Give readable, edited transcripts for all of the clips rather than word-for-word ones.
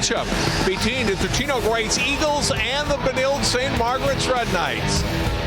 matchup between the Totino-Grace Eagles and the Benilde-St. Margaret's Red Knights.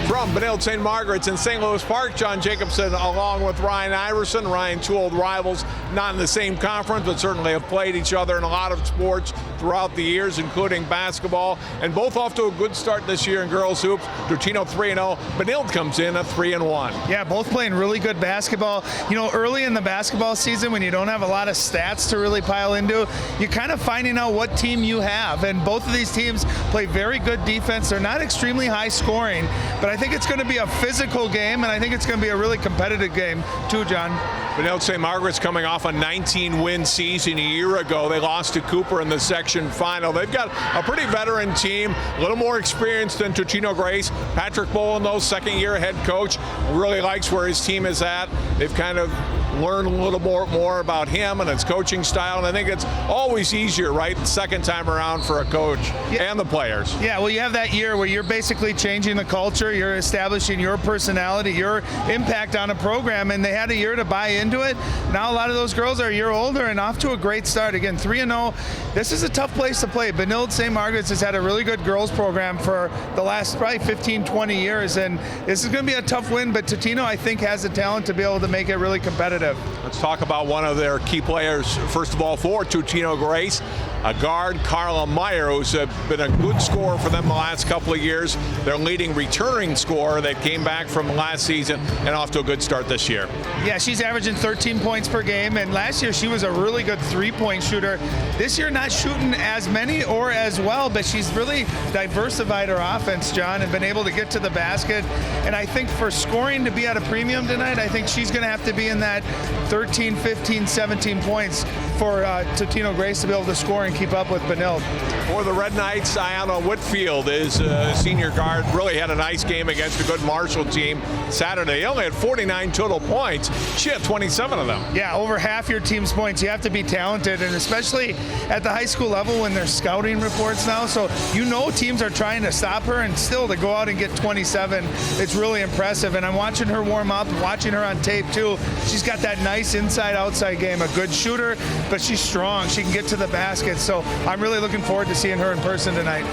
From Benilde-St. Margaret's in St. Louis Park, John Jacobson along with Ryan Iverson. Ryan, two old rivals, not in the same conference, but certainly have played each other in a lot of sports throughout the years, including basketball, and both off to a good start this year in girls hoops. Totino 3-0. Benilde comes in at 3-1. Yeah, both playing really good basketball. You know, early in the basketball season, when you don't have a lot of stats to really pile into, you're kind of finding out what team you have, and both of these teams play very good defense. They're not extremely high scoring, but I think it's going to be a physical game, and I think it's going to be a really competitive game too, John. Benilde-St. Margaret's coming off a 19-win season a year ago. They lost to Cooper in the section final. They've got a pretty veteran team, a little more experienced than Totino-Grace. Patrick Boland, though, second-year head coach, really likes where his team is at. They've kind of learned a little more about him and his coaching style, and I think it's always easier, right, second time around for a coach and the players. Yeah, well, you have that year where you're basically changing the culture, you're establishing your personality, your impact on a program, and they had a year to buy into it. Now a lot of those girls are a year older and off to a great start. Again, 3-0. This is a tough place to play. Benilde-St. Margaret's has had a really good girls program for the last probably 15, 20 years, and this is going to be a tough win, but Totino, I think, has the talent to be able to make it really competitive. Let's talk about one of their key players, first of all, for Totino-Grace, a guard, Carla Meyer, who's been a good scorer for them the last couple of years. Their leading returning scorer that came back from last season and off to a good start this year. Yeah, she's averaging 13 points per game, and last year she was a really good three-point shooter. This year not shooting as many or as well, but she's really diversified her offense, John, and been able to get to the basket. And I think for scoring to be at a premium tonight, I think she's going to have to be in that 13, 15, 17 points for Totino-Grace to be able to score and keep up with Benilde. For the Red Knights, Ayanna Whitfield is a senior guard. Really had a nice game against a good Marshall team Saturday. He only had 49 total points. She had 27 of them. Yeah, over half your team's points. You have to be talented, and especially at the high school level when there's scouting reports now. So you know teams are trying to stop her, and still to go out and get 27, it's really impressive. And I'm watching her warm up, watching her on tape too. She's got that nice inside-outside game, a good shooter, but she's strong. She can get to the basket. So I'm really looking forward to seeing her in person tonight.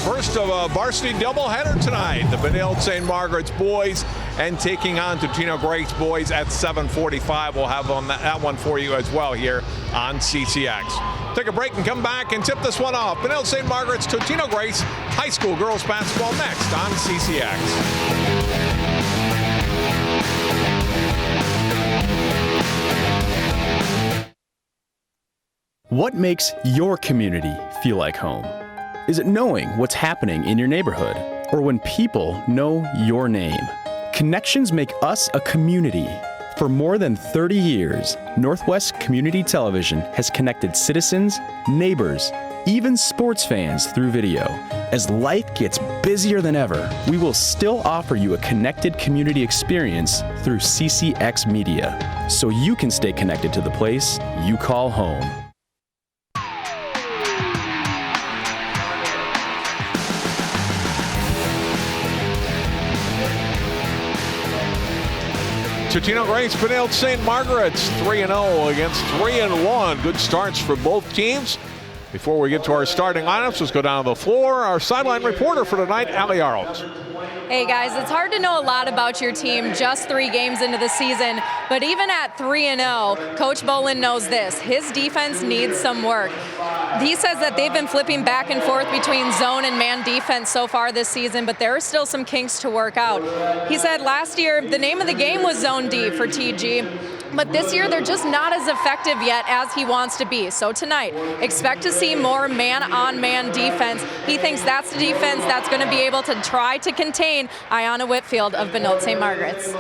First of a varsity doubleheader tonight. The Benilde-St. Margaret's boys and taking on Totino-Grace boys at 7:45. We'll have on that one for you as well here on CCX. Take a break and come back and tip this one off. Benilde-St. Margaret's Totino-Grace High School girls basketball next on CCX. What makes your community feel like home? Is it knowing what's happening in your neighborhood, or when people know your name? Connections make us a community. For more than 30 years, Northwest Community Television has connected citizens, neighbors, even sports fans through video. As life gets busier than ever, we will still offer you a connected community experience through CCX Media, so you can stay connected to the place you call home. Totino-Grace, Benilde-St. Margaret's 3-0 against 3-1. Good starts for both teams. Before we get to our starting lineups, let's go down to the floor. Our sideline reporter for tonight, Allie Arnold. Hey guys, it's hard to know a lot about your team just 3 games into the season, but even at 3-0, Coach Boland knows this. His defense needs some work. He says that they've been flipping back and forth between zone and man defense so far this season, but there are still some kinks to work out. He said last year the name of the game was Zone D for TG, but this year they're just not as effective yet as he wants to be. So tonight, expect to see more man-on-man defense. He thinks that's the defense that's going to be able to try to contain Ayanna Whitfield of Benilde-St. Margaret's.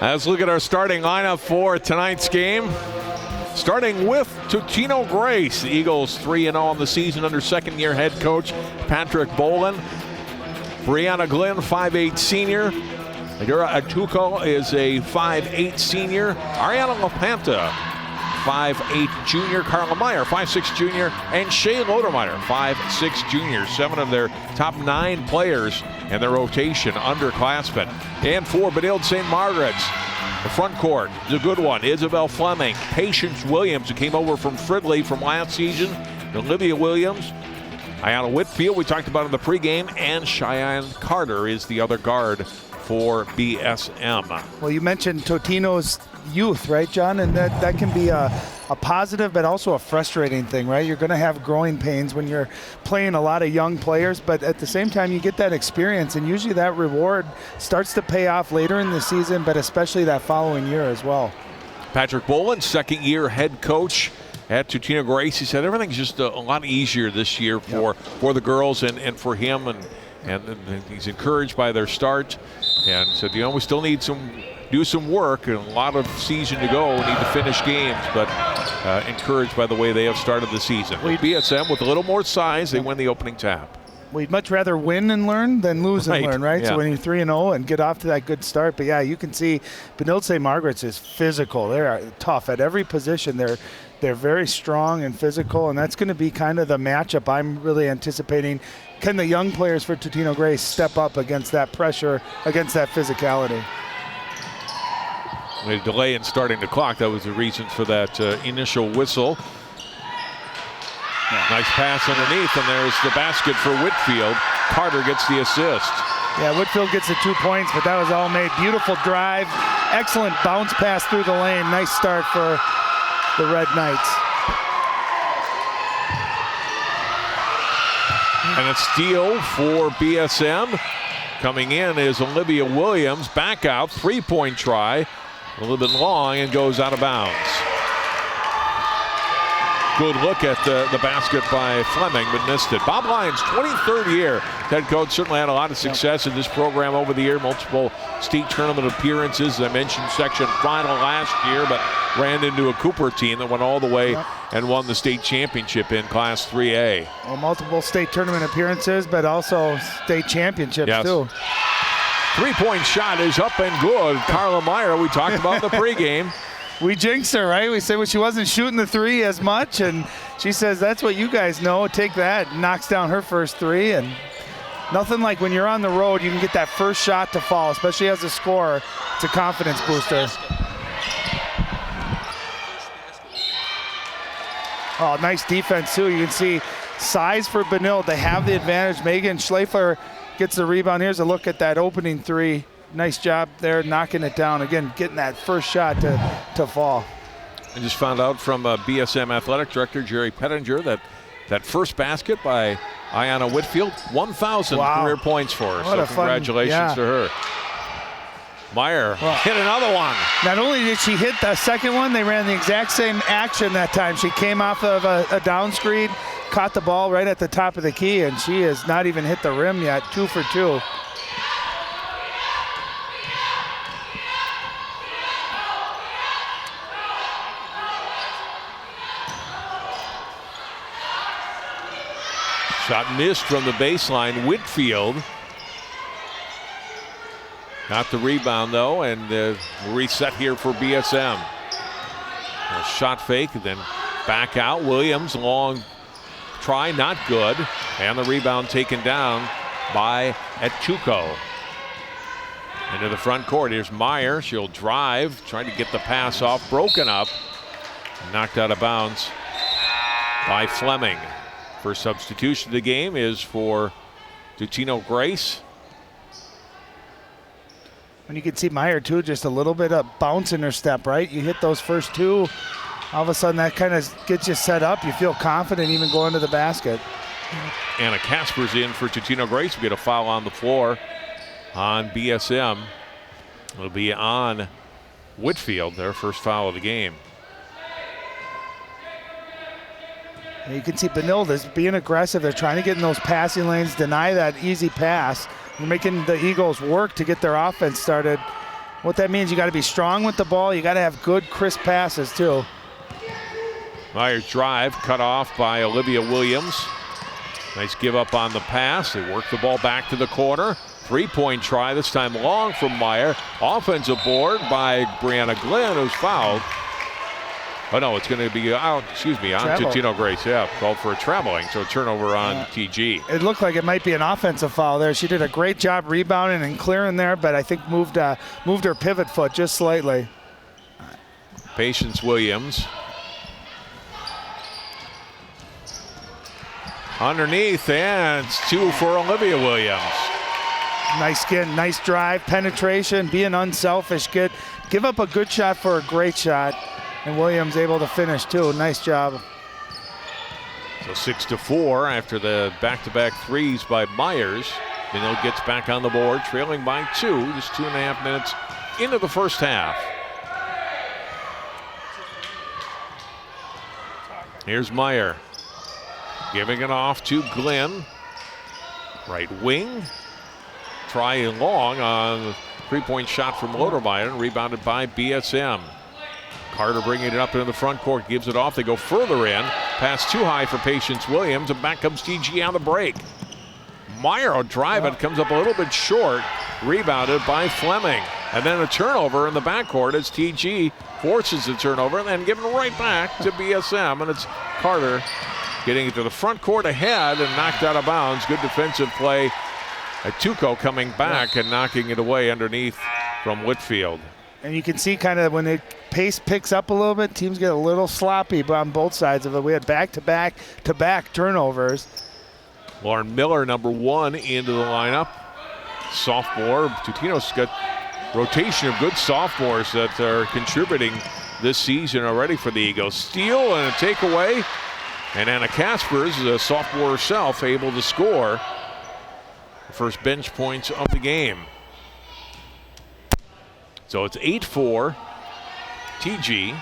Let's look at our starting lineup for tonight's game. Starting with Totino-Grace, the Eagles 3-0 on the season under second-year head coach Patrick Boland. Brianna Glenn, 5'8" senior. Adura Atuko is a 5'8" senior. Ariana LaPanta, 5'8" junior, Carla Meyer, 5'6" junior, and Shay Lodermeyer, 5'6" junior. 7 of their top 9 players in their rotation, underclassmen. And for Benilde-St. Margaret's, the front court is a good one. Isabel Fleming, Patience Williams, who came over from Fridley from last season, Olivia Williams, Ayanna Whitfield, we talked about in the pregame, and Cheyenne Carter is the other guard for BSM. Well, you mentioned Totino's youth, right, John? And that can be a positive but also a frustrating thing, right? You're going to have growing pains when you're playing a lot of young players, but at the same time you get that experience, and usually that reward starts to pay off later in the season, but especially that following year as well. Patrick Boland, second-year head coach at Totino-Grace. He said everything's just a lot easier this year for the girls and for him, and he's encouraged by their start, and said, you know, we still need do some work and a lot of season to go. We need to finish games, but encouraged by the way they have started the season. With BSM, with a little more size, they win the opening tap. We'd much rather win and learn than lose and learn, right? Yeah. So when you're 3-0 and get off to that good start. But yeah, you can see Benilde-St. Margaret's is physical. They're tough at every position. They're very strong and physical, and that's going to be kind of the matchup I'm really anticipating. Can the young players for Totino-Grace step up against that pressure, against that physicality? A delay in starting the clock. That was the reason for that initial whistle. Yeah. Nice pass underneath, and there's the basket for Whitfield. Carter gets the assist. Yeah, Whitfield gets the 2 points, but that was all made. Beautiful drive, excellent bounce pass through the lane. Nice start for the Red Knights. And a steal for BSM. Coming in is Olivia Williams. Back out, 3-point try. A little bit long and goes out of bounds. Good look at the basket by Fleming, but missed it. Bob Lyons, 23rd year head coach, certainly had a lot of success in this program over the year. Multiple state tournament appearances. As I mentioned, section final last year, but ran into a Cooper team that went all the way and won the state championship in Class 3A. Well, multiple state tournament appearances, but also state championships too. 3-point shot is up and good. Carla Meyer, we talked about in the pregame. We jinxed her, right? We said she wasn't shooting the 3 as much, and she says, that's what you guys know. Take that. Knocks down her first 3, and nothing like when you're on the road, you can get that first shot to fall, especially as a scorer. It's a confidence booster. Oh, nice defense, too. You can see size for Benilde. They have the advantage. Megan Schleifer gets the rebound. Here's a look at that opening 3. Nice job there, knocking it down. Again, getting that first shot to fall. I just found out from BSM Athletic Director Jerry Pettinger that first basket by Ayanna Whitfield, 1,000 career points for her. So congratulations to her. Meyer hit another one. Not only did she hit the second one, they ran the exact same action that time. She came off of a down screen, caught the ball right at the top of the key, and she has not even hit the rim yet. 2 for 2. Shot missed from the baseline. Whitfield got the rebound though, and reset here for BSM. A shot fake, then back out. Williams, long try, not good, and the rebound taken down by Echuco. Into the front court. Here's Meyer. She'll drive, trying to get the pass off, broken up, knocked out of bounds by Fleming. First substitution of the game is for Totino-Grace. And you can see Meyer too, just a little bit of bounce in her step, right? You hit those first 2, all of a sudden that kind of gets you set up. You feel confident even going to the basket. Anna Casper's in for Totino-Grace. We get a foul on the floor on BSM. It'll be on Whitfield, their first foul of the game. And you can see Benilde is being aggressive. They're trying to get in those passing lanes, deny that easy pass. You're making the Eagles work to get their offense started. What that means, you got to be strong with the ball. You got to have good, crisp passes too. Meyer's drive cut off by Olivia Williams. Nice give up on the pass. They work the ball back to the corner. 3-point try, this time long from Meyer. Offensive board by Brianna Glenn, who's fouled. Oh, no, it's going to be, on Totino-Grace. Yeah, called for a traveling, so a turnover on TG. It looked like it might be an offensive foul there. She did a great job rebounding and clearing there, but I think moved her pivot foot just slightly. Patience Williams. Underneath, and it's 2 for Olivia Williams. Nice skin, nice drive, penetration, being unselfish. Give up a good shot for a great shot. And Williams able to finish too. Nice job. So 6-4 after the back-to-back threes by Myers. Benilde gets back on the board, trailing by 2, just 2.5 minutes into the first half. Here's Meyer. Giving it off to Glenn. Right wing. Try long on the three-point shot from Lodermeyer, and rebounded by BSM. Carter bringing it up into the front court, gives it off. They go further in. Pass too high for Patience Williams, and back comes TG on the break. Meyer will drive it, comes up a little bit short. Rebounded by Fleming. And then a turnover in the backcourt as TG forces the turnover and then given right back to BSM. And it's Carter getting it to the front court ahead and knocked out of bounds. Good defensive play. Tuco coming back and knocking it away underneath from Whitfield. And you can see kind of when the pace picks up a little bit, teams get a little sloppy on both sides of it. We had back-to-back turnovers. Lauren Miller, number 1, into the lineup. Sophomore. Totino's got rotation of good sophomores that are contributing this season already for the Eagles. Steal and a takeaway. And Anna Kaspers, the sophomore herself, able to score the first bench points of the game. So it's 8-4 TG.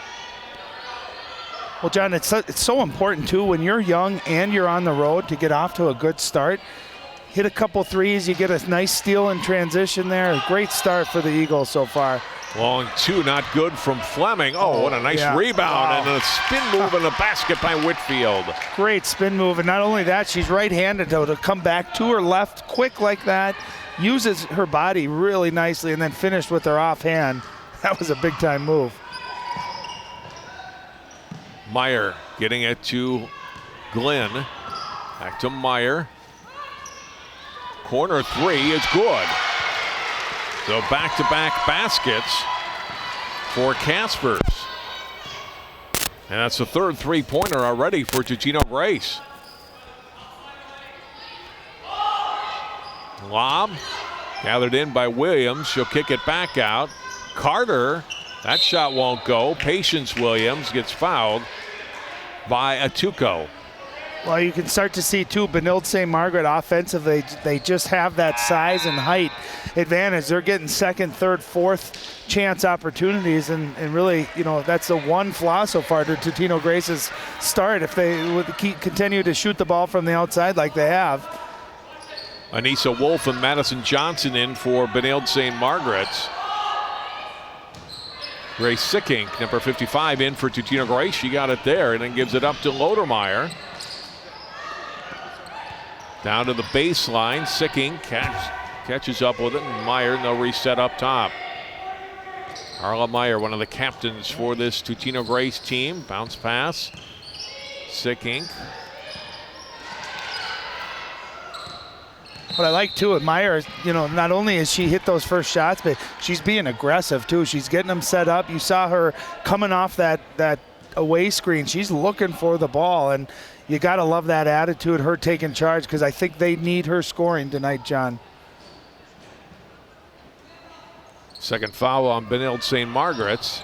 Well, John, it's so important, too, when you're young and you're on the road to get off to a good start. Hit a couple threes, you get a nice steal in transition there. A great start for the Eagles so far. Long 2, not good from Fleming. Oh, what a nice rebound. And a spin move in the basket by Whitfield. Great spin move, and not only that, she's right-handed, though, to come back to her left quick like that. Uses her body really nicely and then finished with her offhand. That was a big-time move. Meyer getting it to Glenn. Back to Meyer. Corner 3 is good. So back-to-back baskets for Kaspers. And that's the third three-pointer already for Totino-Grace. Lob gathered in by Williams. She'll kick it back out. Carter, that shot won't go. Patience Williams gets fouled by Tuco. Well, you can start to see, too, Benilde-St. Margaret offensively, they just have that size and height advantage. They're getting second, third, fourth chance opportunities, and really, that's the one flaw so far to Totino-Grace's start if they would continue to shoot the ball from the outside like they have. Anissa Wolf and Madison Johnson in for Benilde-St. Margaret. Grace Sickink, number 55, in for Totino-Grace. She got it there and then gives it up to Lodermeyer. Down to the baseline. Sickink catches up with it, and Meyer, and they'll reset up top. Carla Meyer, one of the captains for this Totino-Grace team. Bounce pass. Sickink. What I like, too, with Meyer is, not only has she hit those first shots, but she's being aggressive, too. She's getting them set up. You saw her coming off that away screen. She's looking for the ball, and you got to love that attitude, her taking charge, because I think they need her scoring tonight, John. Second foul on Benilde-St. Margaret's.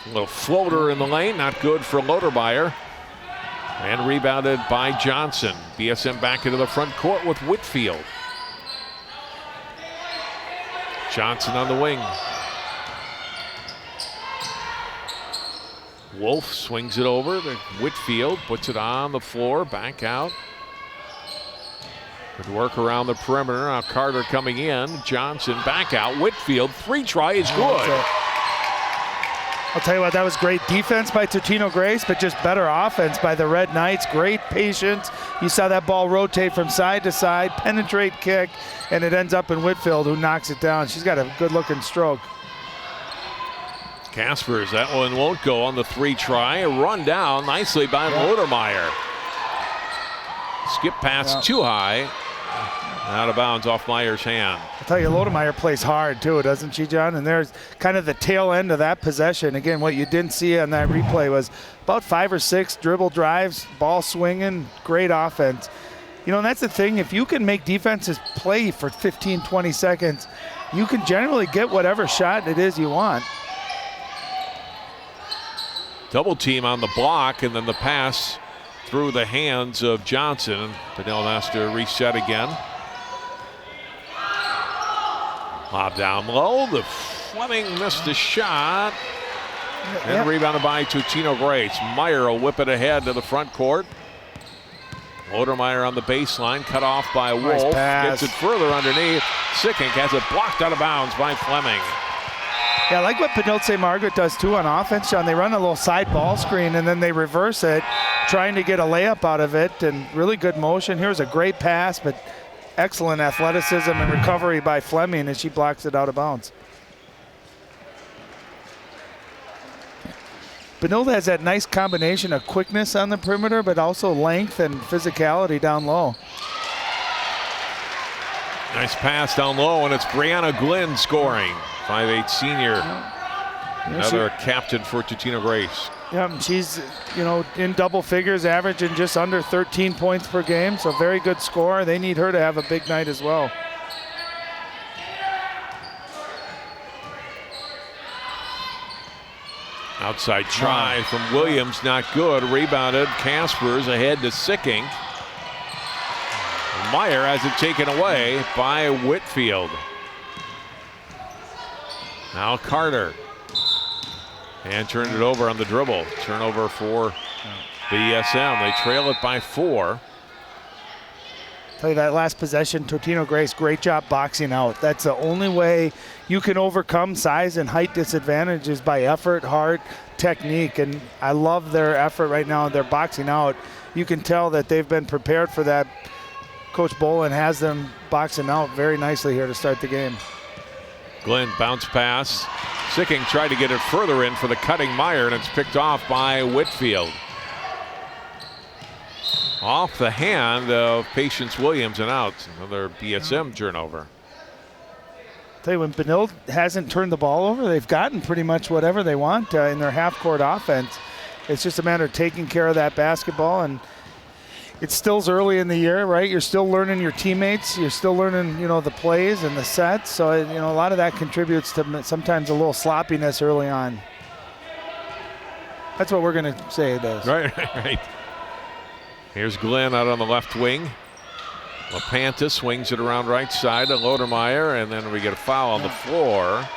A little floater in the lane, not good for Lodermeyer. And rebounded by Johnson. BSM back into the front court with Whitfield. Johnson on the wing. Wolf swings it over to Whitfield, puts it on the floor, back out. Good work around the perimeter. Now Carter coming in. Johnson back out. Whitfield, 3 try is good. I'll tell you what, that was great defense by Totino-Grace, but just better offense by the Red Knights. Great patience. You saw that ball rotate from side to side, penetrate kick, and it ends up in Whitfield, who knocks it down. She's got a good-looking stroke. Kaspers, that one won't go on the 3 try. Run down nicely by Lodermeyer. Skip pass too high. Out of bounds off Meyer's hand. I tell you, Lodemeyer plays hard too, doesn't she, John? And there's kind of the tail end of that possession. Again, what you didn't see on that replay was about 5 or 6 dribble drives, ball swinging, great offense. You know, and that's the thing. If you can make defenses play for 15, 20 seconds, you can generally get whatever shot it is you want. Double team on the block, and then the pass through the hands of Johnson. Benilde has to reset again. Lob down low. The Fleming missed a shot. And rebounded by Totino-Grace. Meyer will whip it ahead to the front court. Lodermeyer on the baseline, cut off by Wolf. Gets it further underneath. Sickink has it blocked out of bounds by Fleming. Yeah, I like what Benilde-St. Margaret does too on offense, John. They run a little side ball screen and then they reverse it, trying to get a layup out of it, and really good motion. Here's a great pass, but excellent athleticism and recovery by Fleming as she blocks it out of bounds. Benilde has that nice combination of quickness on the perimeter, but also length and physicality down low. Nice pass down low, and it's Brianna Glynn scoring. 5'8" senior. Another captain for Totino-Grace. Yeah, she's, you know, in double figures, averaging just under 13 points per game, so very good score. They need her to have a big night as well. Outside try from Williams, not good. Rebounded. Kaspers ahead to Sickink. Meyer has it taken away by Whitfield. Now Carter. And turned it over on the dribble. Turnover for BSM. They trail it by 4. Tell you that last possession, Totino-Grace, great job boxing out. That's the only way you can overcome size and height disadvantages, by effort, heart, technique. And I love their effort right now. They're boxing out. You can tell that they've been prepared for that. Coach Bolin has them boxing out very nicely here to start the game. Glenn bounce pass. Sickink tried to get it further in for the cutting Meyer, and it's picked off by Whitfield. Off the hand of Patience Williams and out. Another BSM turnover. Tell you, when Benilde hasn't turned the ball over, they've gotten pretty much whatever they want in their half-court offense. It's just a matter of taking care of that basketball, and it's still early in the year, right? You're still learning your teammates. You're still learning, you know, the plays and the sets. So, you know, a lot of that contributes to sometimes a little sloppiness early on. That's what we're going to say it is. Right. Here's Glenn out on the left wing. LaPanta swings it around right side to Lodermeyer, and then we get a foul on the floor.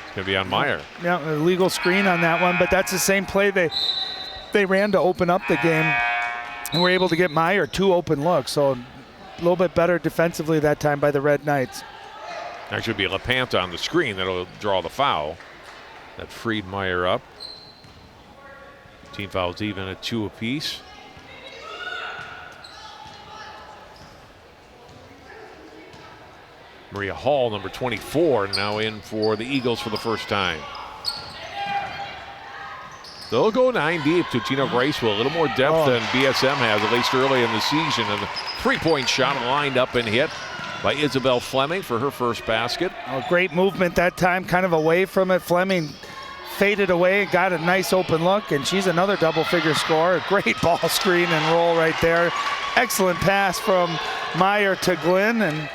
It's going to be on Meyer. Yeah, a legal screen on that one, but that's the same play they ran to open up the game, and were able to get Meyer 2 open looks. So a little bit better defensively that time by the Red Knights. Actually, it'll be LaPanta on the screen that'll draw the foul. That freed Meyer up. Team fouls even at 2 apiece. Maria Hall, number 24, now in for the Eagles for the first time. They'll go 9 deep. Totino-Grace with a little more depth than BSM has, at least early in the season. And the three-point shot lined up and hit by Isabel Fleming for her first basket. Oh, great movement that time, kind of away from it. Fleming faded away, got a nice open look, and she's another double-figure scorer. Great ball screen and roll right there. Excellent pass from Meyer to Glenn. And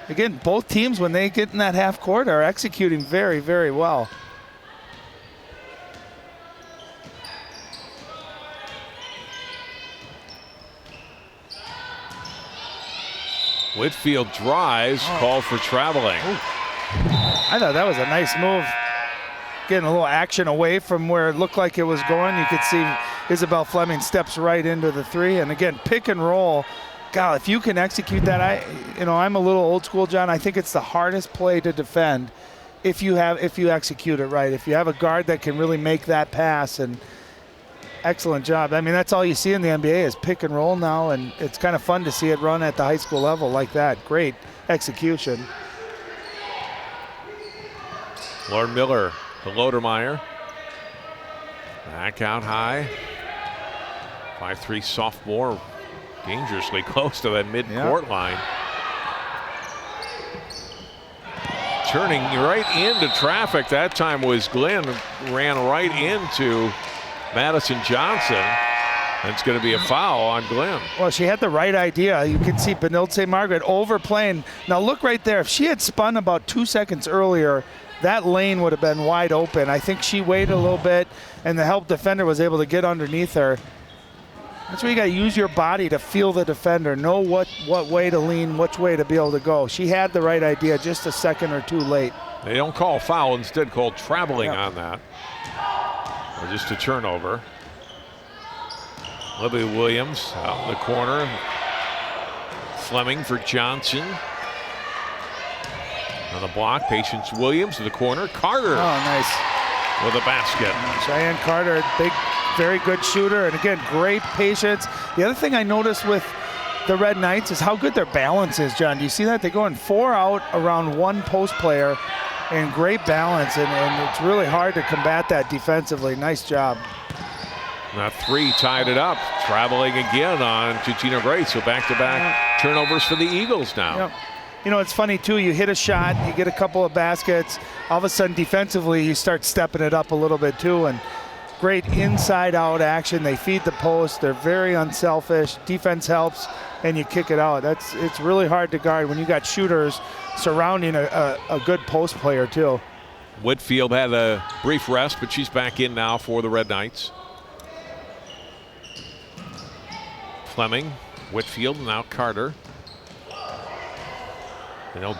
again, both teams, when they get in that half court, are executing very, very well. Whitfield drives, call for traveling. I thought that was a nice move. Getting a little action away from where it looked like it was going. You could see Isabel Fleming steps right into the 3. And again, pick and roll. God, if you can execute that, I'm a little old school, John. I think it's the hardest play to defend if you execute it right. If you have a guard that can really make that pass, and excellent job. I mean, that's all you see in the NBA is pick and roll now, and it's kind of fun to see it run at the high school level like that. Great execution. Lauren Miller to Lodermeyer. Back out high. 5'3" sophomore, dangerously close to that mid-court line. Turning right into traffic. That time was Glenn, ran right into Madison Johnson. And it's going to be a foul on Glenn. Well, she had the right idea. You can see Benilde-St. Margaret overplaying. Now look right there. If she had spun about 2 seconds earlier, that lane would have been wide open. I think she waited a little bit, and the help defender was able to get underneath her. That's where you got to use your body to feel the defender, know what way to lean, which way to be able to go. She had the right idea just a second or two late. They don't call foul, instead call traveling on that. Or just a turnover. Libby Williams out in the corner. Fleming for Johnson. On the block, Patience Williams to the corner. Carter. Oh, nice. With a basket. Cheyenne Carter, big, very good shooter, and again, great patience. The other thing I noticed with the Red Knights is how good their balance is, John. Do you see that? They're going 4 out around one post player, and great balance, and it's really hard to combat that defensively. Nice job. Now 3 tied it up. Traveling again on Totino-Grace. So back-to-back turnovers for the Eagles now. Yep. You know, it's funny, too. You hit a shot, you get a couple of baskets. All of a sudden, defensively, you start stepping it up a little bit, too. And great inside-out action. They feed the post. They're very unselfish. Defense helps, and you kick it out. It's really hard to guard when you got shooters surrounding a good post player, too. Whitfield had a brief rest, but she's back in now for the Red Knights. Fleming, Whitfield, now Carter.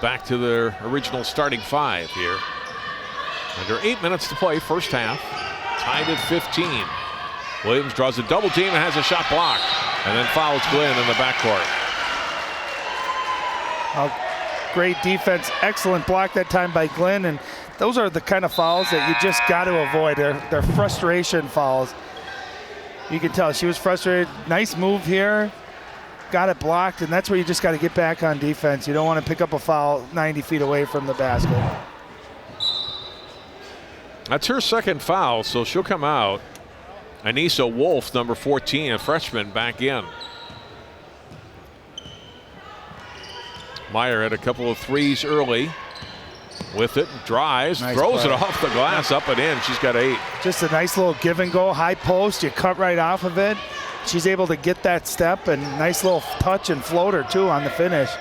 Back to their original starting 5 here. Under 8 minutes to play, first half. Tied at 15. Williams draws a double team and has a shot blocked. And then fouls Glenn in the backcourt. Great defense, excellent block that time by Glenn. And those are the kind of fouls that you just got to avoid. They're frustration fouls. You can tell she was frustrated. Nice move here. Got it blocked, and that's where you just got to get back on defense. You don't want to pick up a foul 90 feet away from the basket. That's her second foul, so she'll come out. Anissa Wolf, number 14, a freshman, back in. Meyer had a couple of threes early. With it, drives, nice throws play. it off the glass, up and in. She's got 8. Just a nice little give and go, high post. You cut right off of it. She's able to get that step, and nice little touch and floater too on the finish.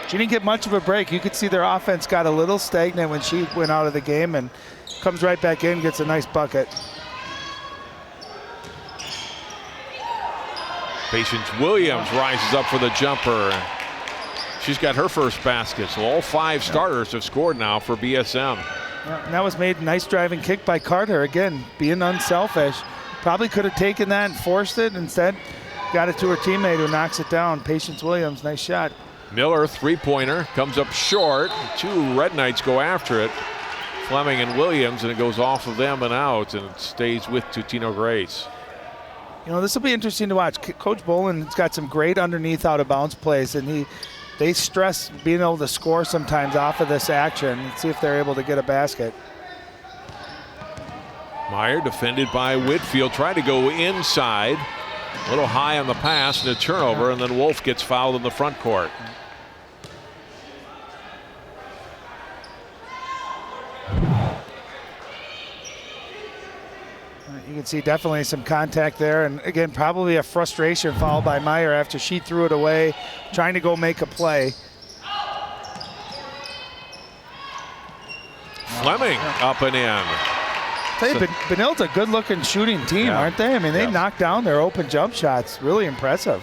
She didn't get much of a break. You could see their offense got a little stagnant when she went out of the game, and comes right back in, gets a nice bucket. Patience Williams rises up for the jumper. She's got her first basket, so all 5 starters have scored now for BSM. Yeah, and that was made nice driving kick by Carter. Again, being unselfish. Probably could have taken that and forced it. Instead, got it to her teammate who knocks it down. Patience Williams, nice shot. Miller, 3-pointer, comes up short. 2 Red Knights go after it. Fleming and Williams, and it goes off of them and out, and it stays with Totino-Grace. You know, this will be interesting to watch. Coach Boland's got some great underneath out-of-bounds plays, and they stress being able to score sometimes off of this action. Let's see if they're able to get a basket. Meyer defended by Whitfield, tried to go inside. A little high on the pass and a turnover, and then Wolf gets fouled in the front court. You can see definitely some contact there, and again, probably a frustration foul by Meyer after she threw it away, trying to go make a play. Fleming up and in. Tell you, Benilde's a good-looking shooting team, aren't they? I mean, they knock down their open jump shots. Really impressive.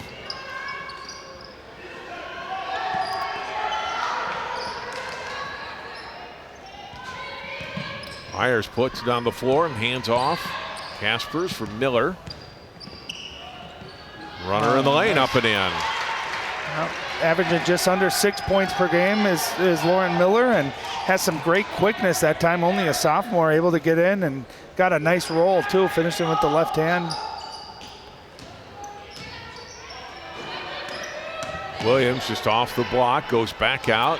Myers puts it on the floor and hands off. Caspers for Miller. Runner in the lane, up and in. Well, averaging just under 6 points per game is Lauren Miller, and has some great quickness that time. Only a sophomore, able to get in and got a nice roll too, finishing with the left hand. Williams just off the block, goes back out.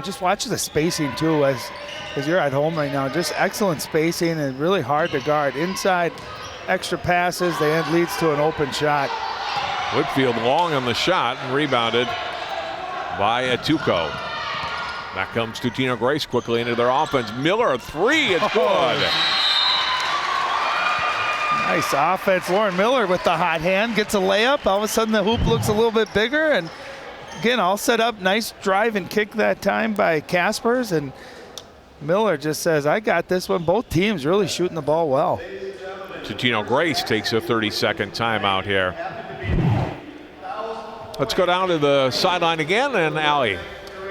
just watch the spacing too as you're at home right now. Just excellent spacing and really hard to guard. Inside extra passes, that leads to an open shot. Whitfield long on the shot and rebounded by Atuko. Back comes Totino-Grace quickly into their offense. Miller, a three, it's good. Nice offense. Lauren Miller with the hot hand gets a layup. All of a sudden the hoop looks a little bit bigger, and again, all set up. Nice drive and kick that time by Caspers, and Miller just says, I got this one. Both teams really shooting the ball well. Totino-Grace takes a 30-second timeout here. Let's go down to the sideline again, and Allie.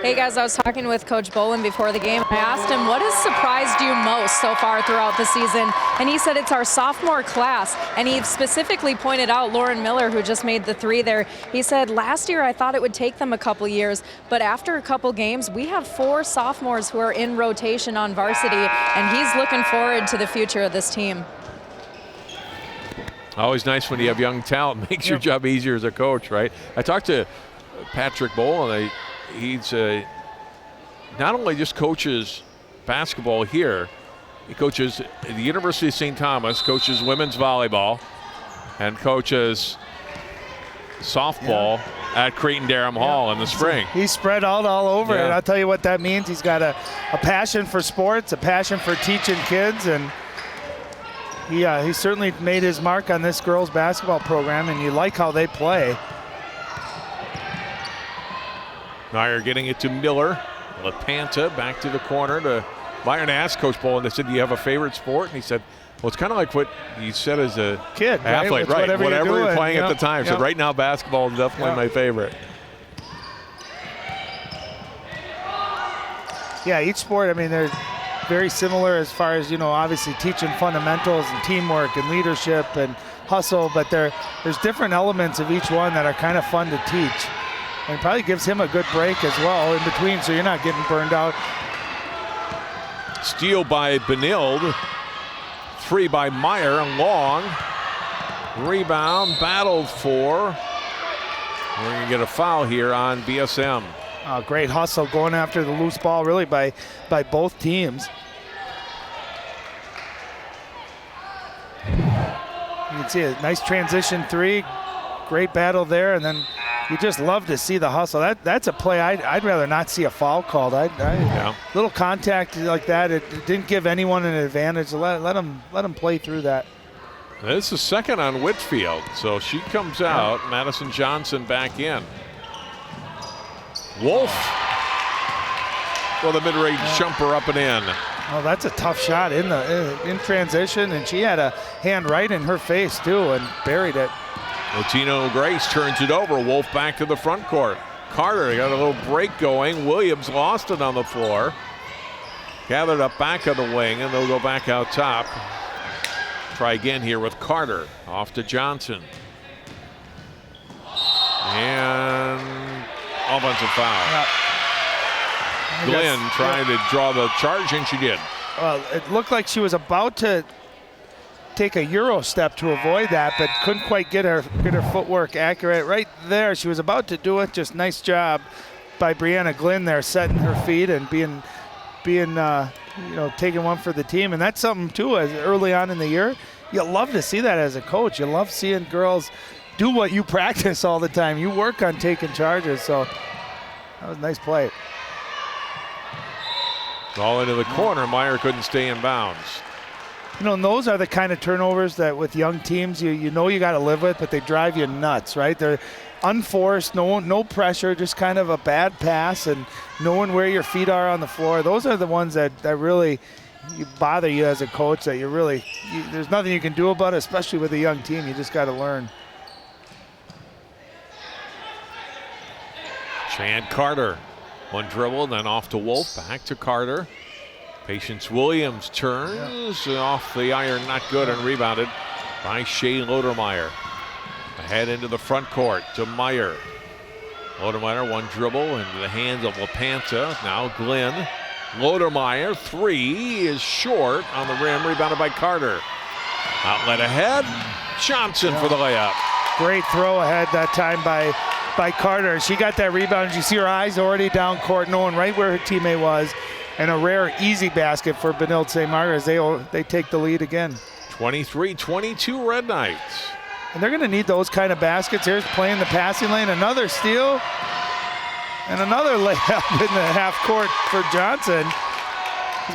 Hey guys, I was talking with Coach Bolin before the game. I asked him, what has surprised you most so far throughout the season? And he said it's our sophomore class. And he specifically pointed out Lauren Miller, who just made the three there. He said, last year I thought it would take them a couple years, but after a couple games, we have 4 sophomores who are in rotation on varsity, and he's looking forward to the future of this team. Always nice when you have young talent. Makes your job easier as a coach, right? I talked to Patrick Boland. He's not only just coaches basketball here, he coaches at the University of St. Thomas, coaches women's volleyball, and coaches softball at Creighton-Durham Hall in the spring. He's spread out all over it. I'll tell you what that means. He's got a passion for sports, a passion for teaching kids, and he certainly made his mark on this girls basketball program, and you like how they play. Meyer getting it to Miller. LaPanta back to the corner to Meyer, and asked Coach Boland, they said, do you have a favorite sport? And he said, well, it's kind of like what you said as a kid, athlete, right? Whatever you're playing at the time. So right now, basketball is definitely my favorite. Yeah, each sport, I mean, they're very similar as far as, obviously teaching fundamentals and teamwork and leadership and hustle, but there's different elements of each one that are kind of fun to teach. And probably gives him a good break as well in between, so you're not getting burned out. Steal by Benilde. 3 by Meyer. Long. Rebound. Battled for. We're going to get a foul here on BSM. Great hustle going after the loose ball, really, by both teams. You can see a nice transition 3. Great battle there, and then you just love to see the hustle. That's a play I'd rather not see a foul called. Little contact like that, it didn't give anyone an advantage. Let them play through that. This is second on Whitfield, so she comes out. Madison Johnson back in. Wolf with a mid-range jumper up and in. Oh, that's a tough shot in transition, and she had a hand right in her face too and buried it. Totino-Grace turns it over. Wolf back to the front court. Carter got a little break going. Williams lost it on the floor. Gathered up back of the wing, and they'll go back out top. Try again here with Carter. Off to Johnson. And offensive foul. Glenn trying to draw the charge, and she did. Well, it looked like she was about to take a Euro step to avoid that, but couldn't quite get her footwork accurate. Right there, she was about to do it. Just nice job by Brianna Glenn there, setting her feet and being taking one for the team. And that's something too, as early on in the year, you love to see that as a coach. You love seeing girls do what you practice all the time. You work on taking charges, so that was a nice play. All into the corner. Meyer couldn't stay in bounds. And those are the kind of turnovers that with young teams you got to live with, but they drive you nuts, right? They're unforced, no pressure, just kind of a bad pass and knowing where your feet are on the floor. Those are the ones that really bother you as a coach, that there's nothing you can do about it, especially with a young team. You just got to learn. Chad Carter. One dribble, then off to Wolf, back to Carter. Patience Williams turns off the iron, not good, and rebounded by Shea Lodermeyer. Ahead into the front court to Meyer. Lodermeyer, one dribble into the hands of LaPanta. Now Glenn. Lodermeyer, 3 is short on the rim, rebounded by Carter. Outlet ahead, Johnson for the layup. Great throw ahead that time by by Carter. She got that rebound. You see her eyes already down court, knowing right where her teammate was. And a rare, easy basket for Benilde-St. Margaret as they take the lead again. 23-22 Red Knights. And they're going to need those kind of baskets. Here's playing the passing lane. Another steal. And another layup in the half court for Johnson.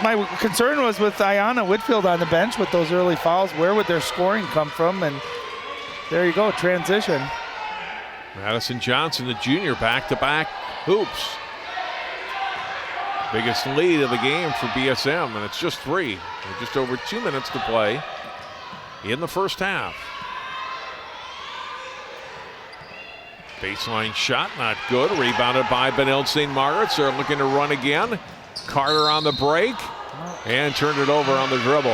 My concern was with Ayanna Whitfield on the bench with those early fouls. Where would their scoring come from? And there you go, transition. Madison Johnson, the junior, back-to-back hoops. Biggest lead of the game for BSM, and it's just 3. With just over 2 minutes to play in the first half. Baseline shot, not good. Rebounded by Benilde-St. Margaret. So they're looking to run again. Carter on the break and turned it over on the dribble.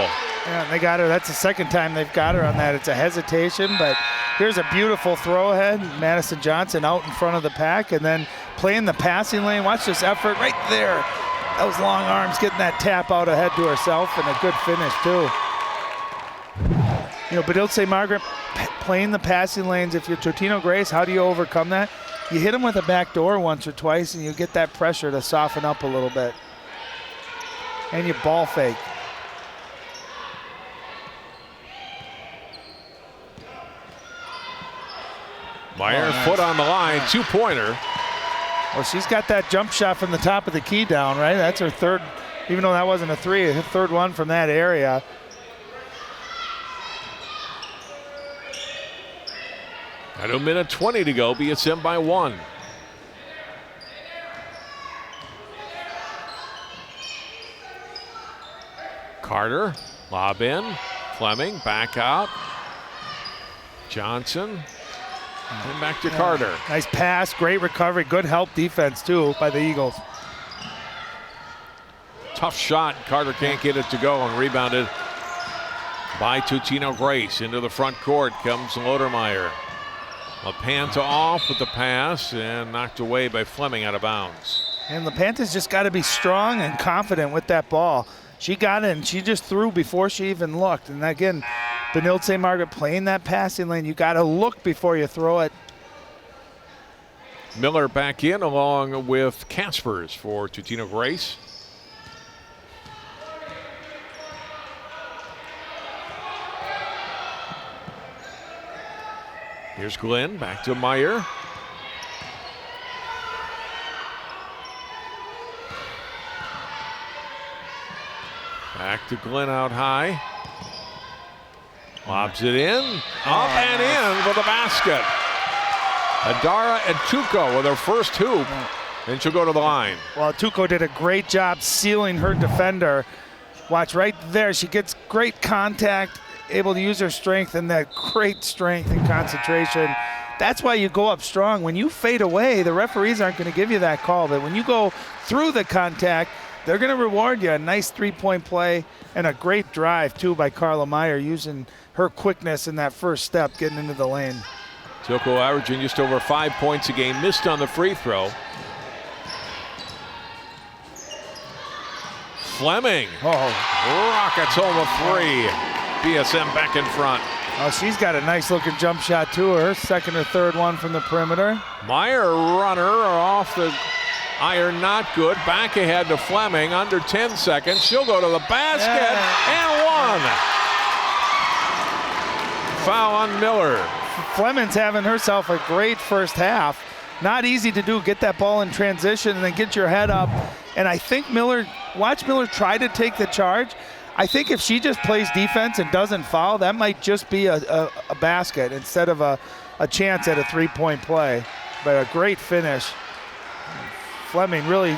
Yeah, they got her. That's the second time they've got her on that. It's a hesitation, but here's a beautiful throw ahead. Madison Johnson out in front of the pack and then playing the passing lane. Watch this effort right there. Those long arms getting that tap out ahead to herself and a good finish too. You know, Benilde-St. Margaret playing the passing lanes. If you're Totino-Grace, how do you overcome that? You hit them with a back door once or twice and you get that pressure to soften up a little bit. And you ball fake. Meyer, foot on the line, 2-pointer. Well, she's got that jump shot from the top of the key down, right? That's her third, even though that wasn't a 3, her third one from that area. At a minute 20 to go, BSM by 1. Carter, lob in. Fleming, back out. Johnson, and back to Carter. Nice pass, great recovery, good help defense too by the Eagles. Tough shot, Carter can't get it to go, and rebounded by Totino-Grace. Into the front court comes Lodermeyer. LaPanta off with the pass and knocked away by Fleming out of bounds. And LaPanta's just got to be strong and confident with that ball. She got in, she just threw before she even looked. And again, Benilde-St. Margaret playing that passing lane. You got to look before you throw it. Miller back in along with Caspers for Totino-Grace. Here's Glenn, back to Meyer. Back to Glenn out high. Lobs it in, up and in for the basket. Adara Etuko with her first hoop, and she'll go to the line. Well, Etuko did a great job sealing her defender. Watch right there, she gets great contact, able to use her strength and that great strength and concentration. That's why you go up strong. When you fade away, the referees aren't going to give you that call, but when you go through the contact, they're going to reward you. A nice three-point play and a great drive, too, by Carla Meyer, using her quickness in that first step, getting into the lane. Tilko averaging just over 5 points a game, missed on the free throw. Fleming rockets home a 3. BSM back in front. Oh, she's got a nice looking jump shot to her. Second or third one from the perimeter. Meyer runner off the iron, not good. Back ahead to Fleming, under 10 seconds. She'll go to the basket and one. Foul on Miller. Fleming's having herself a great first half. Not easy to do, get that ball in transition and then get your head up. And I think watch Miller try to take the charge. I think if she just plays defense and doesn't foul, that might just be a basket instead of a chance at a three-point play. But a great finish. Fleming really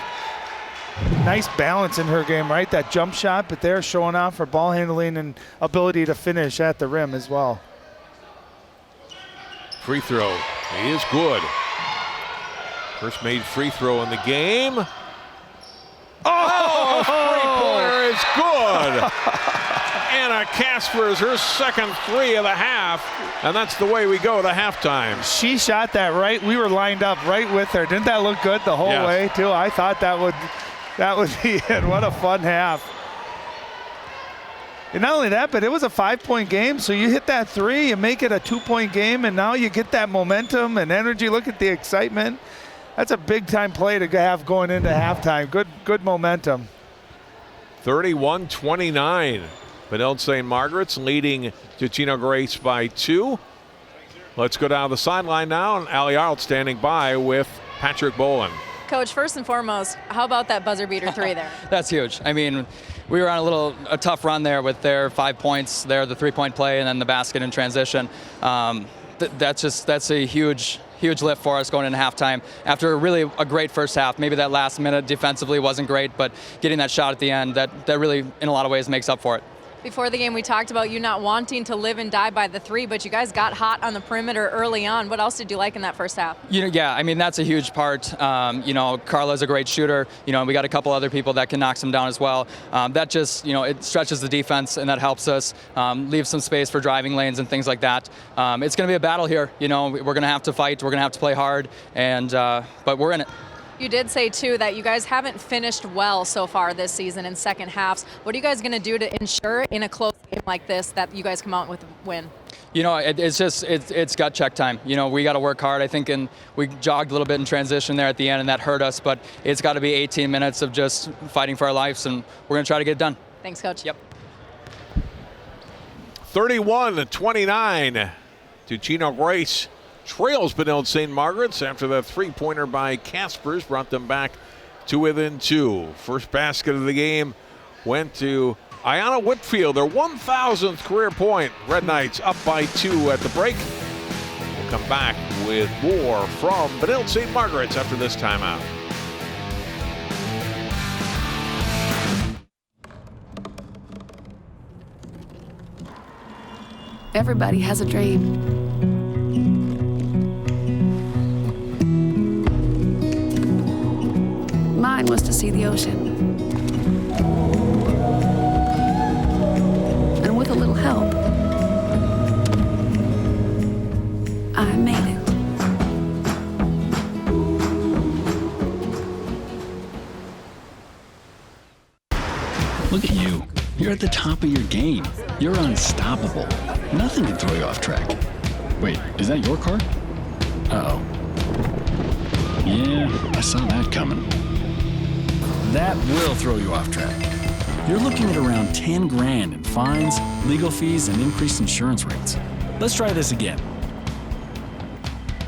nice balance in her game, right? That jump shot, but they're showing off her ball handling and ability to finish at the rim as well. Free throw is good. First made free throw in the game. Oh, three-pointer is good. Anna Caspers, her second 3 of the half, and that's the way we go to halftime. She shot that right. We were lined up right with her. Didn't that look good the whole way, too? I thought that would be it. What a fun half. And not only that, but it was a 5-point game. So you hit that 3, you make it a 2-point game, and now you get that momentum and energy. Look at the excitement. That's a big-time play to have going into halftime. Good momentum. 31-29. Benilde-St. Margaret's leading Totino-Grace by 2. Let's go down the sideline now, and Allie Arlt standing by with Patrick Bolin. Coach, first and foremost, how about that buzzer beater 3 there? That's huge. I mean, we were on a tough run there with their 5 points there, the 3-point play, and then the basket in transition. That's a huge lift for us going into halftime after really a great first half. Maybe that last minute defensively wasn't great, but getting that shot at the end, that really in a lot of ways makes up for it. Before the game, we talked about you not wanting to live and die by the 3, but you guys got hot on the perimeter early on. What else did you like in that first half? Yeah, I mean, that's a huge part. Carla's a great shooter. And we got a couple other people that can knock some down as well. That just, it stretches the defense, and that helps us leave some space for driving lanes and things like that. It's going to be a battle here. We're going to have to fight. We're going to have to play hard, but we're in it. You did say, too, that you guys haven't finished well so far this season in second halves. What are you guys going to do to ensure in a close game like this that you guys come out with a win? It's gut check time. We got to work hard. I think we jogged a little bit in transition there at the end, and that hurt us. But it's got to be 18 minutes of just fighting for our lives, and we're going to try to get it done. Thanks, Coach. Yep. 31-29. Totino-Grace trails Benilde-St. Margaret's after the 3-pointer by Caspers brought them back to within 2. First basket of the game went to Ayanna Whitfield, their 1,000th career point. Red Knights up by 2 at the break. We'll come back with more from Benilde-St. Margaret's after this timeout. Everybody has a dream. Mine was to see the ocean. And with a little help, I made it. Look at you. You're at the top of your game. You're unstoppable. Nothing can throw you off track. Wait, is that your car? Uh-oh. Yeah, I saw that coming. That will throw you off track. You're looking at around 10 grand in fines, legal fees, and increased insurance rates. Let's try this again.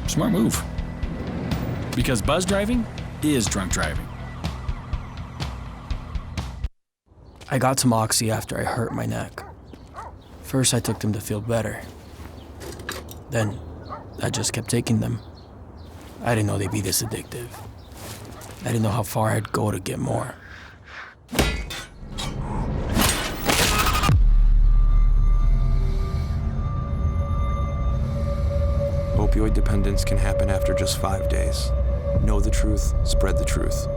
Smart move. Because buzz driving is drunk driving. I got some Oxy after I hurt my neck. First, I took them to feel better. Then, I just kept taking them. I didn't know they'd be this addictive. I didn't know how far I'd go to get more. Opioid dependence can happen after just 5 days. Know the truth, spread the truth.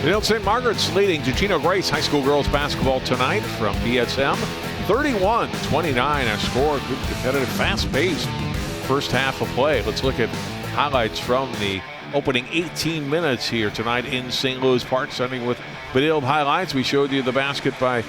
Benilde-St. Margaret's leading Totino-Grace high school girls basketball tonight from BSM. 31-29 a score. Good competitive, fast-paced first half of play. Let's look at highlights from the opening 18 minutes here tonight in St. Louis Park. Starting with Benilde highlights. We showed you the basket by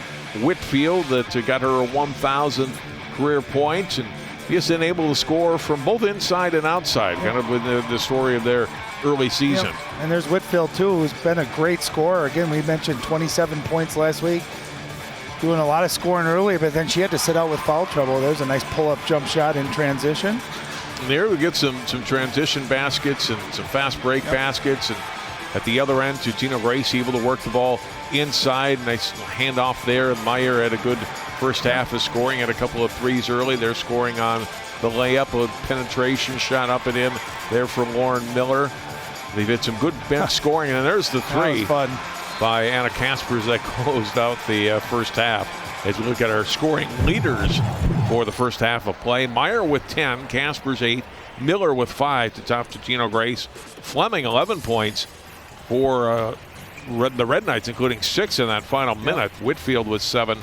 Whitfield that got her a 1,000th career point. And just been able to score from both inside and outside, kind of with the story of their early season. Yep. And there's Whitfield, too, who's been a great scorer. Again, we mentioned 27 points last week. Doing a lot of scoring early, but then she had to sit out with foul trouble. There's a nice pull-up jump shot in transition. And there we get some transition baskets and some fast break baskets. And at the other end, Totino-Grace able to work the ball inside. Nice handoff there. And Meyer had a good first half of scoring, had a couple of threes early. They're scoring on the layup, a penetration shot up and in there from Lauren Miller. They've had some good bench scoring, and there's the three by Anna Kaspers that closed out the first half. As we look at our scoring leaders for the first half of play, Meyer with 10, Kaspers 8, Miller with 5 to top Totino-Grace. Fleming 11 points for the Red Knights, including 6 in that final minute. Whitfield with 7,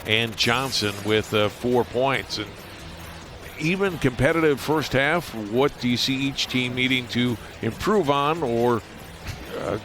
and Johnson with 4 points. And even competitive first half, what do you see each team needing to improve on, or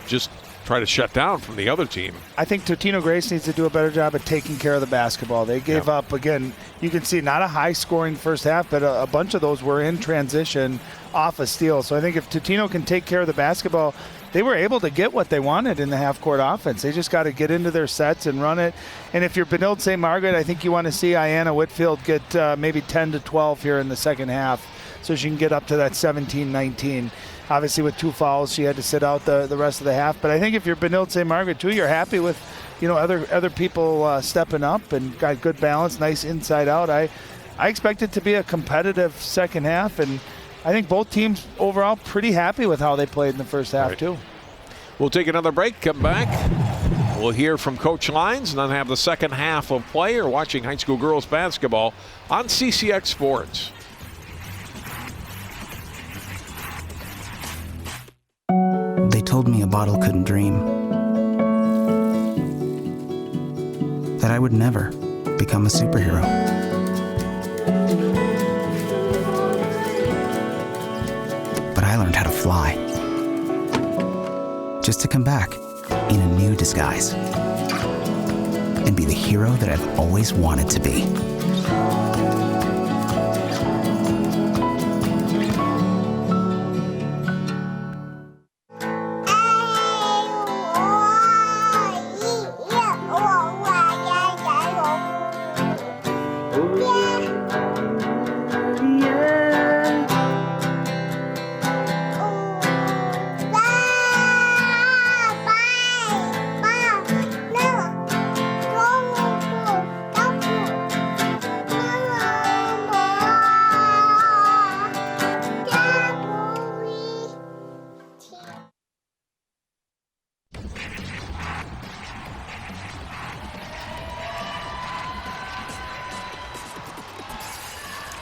just try to shut down from the other team? I think Totino-Grace needs to do a better job at taking care of the basketball. They gave up, again, you can see not a high-scoring first half, but a bunch of those were in transition off a steal. So I think if Totino can take care of the basketball, they were able to get what they wanted in the half-court offense. They just got to get into their sets and run it. And if you're Benilde-St. Margaret, I think you want to see Ayanna Whitfield get maybe 10 to 12 here in the second half so she can get up to that 17-19. Obviously, with 2 fouls, she had to sit out the rest of the half. But I think if you're Benilde-St. Margaret, too, you're happy with, other people stepping up and got good balance, nice inside out. I expect it to be a competitive second half, and I think both teams overall pretty happy with how they played in the first half, too. We'll take another break, come back. We'll hear from Coach Lyons and then have the second half of play. You're watching high school girls basketball on CCX Sports. They told me a bottle couldn't dream. That I would never become a superhero. But I learned how to fly. Just to come back in a new disguise. And be the hero that I've always wanted to be.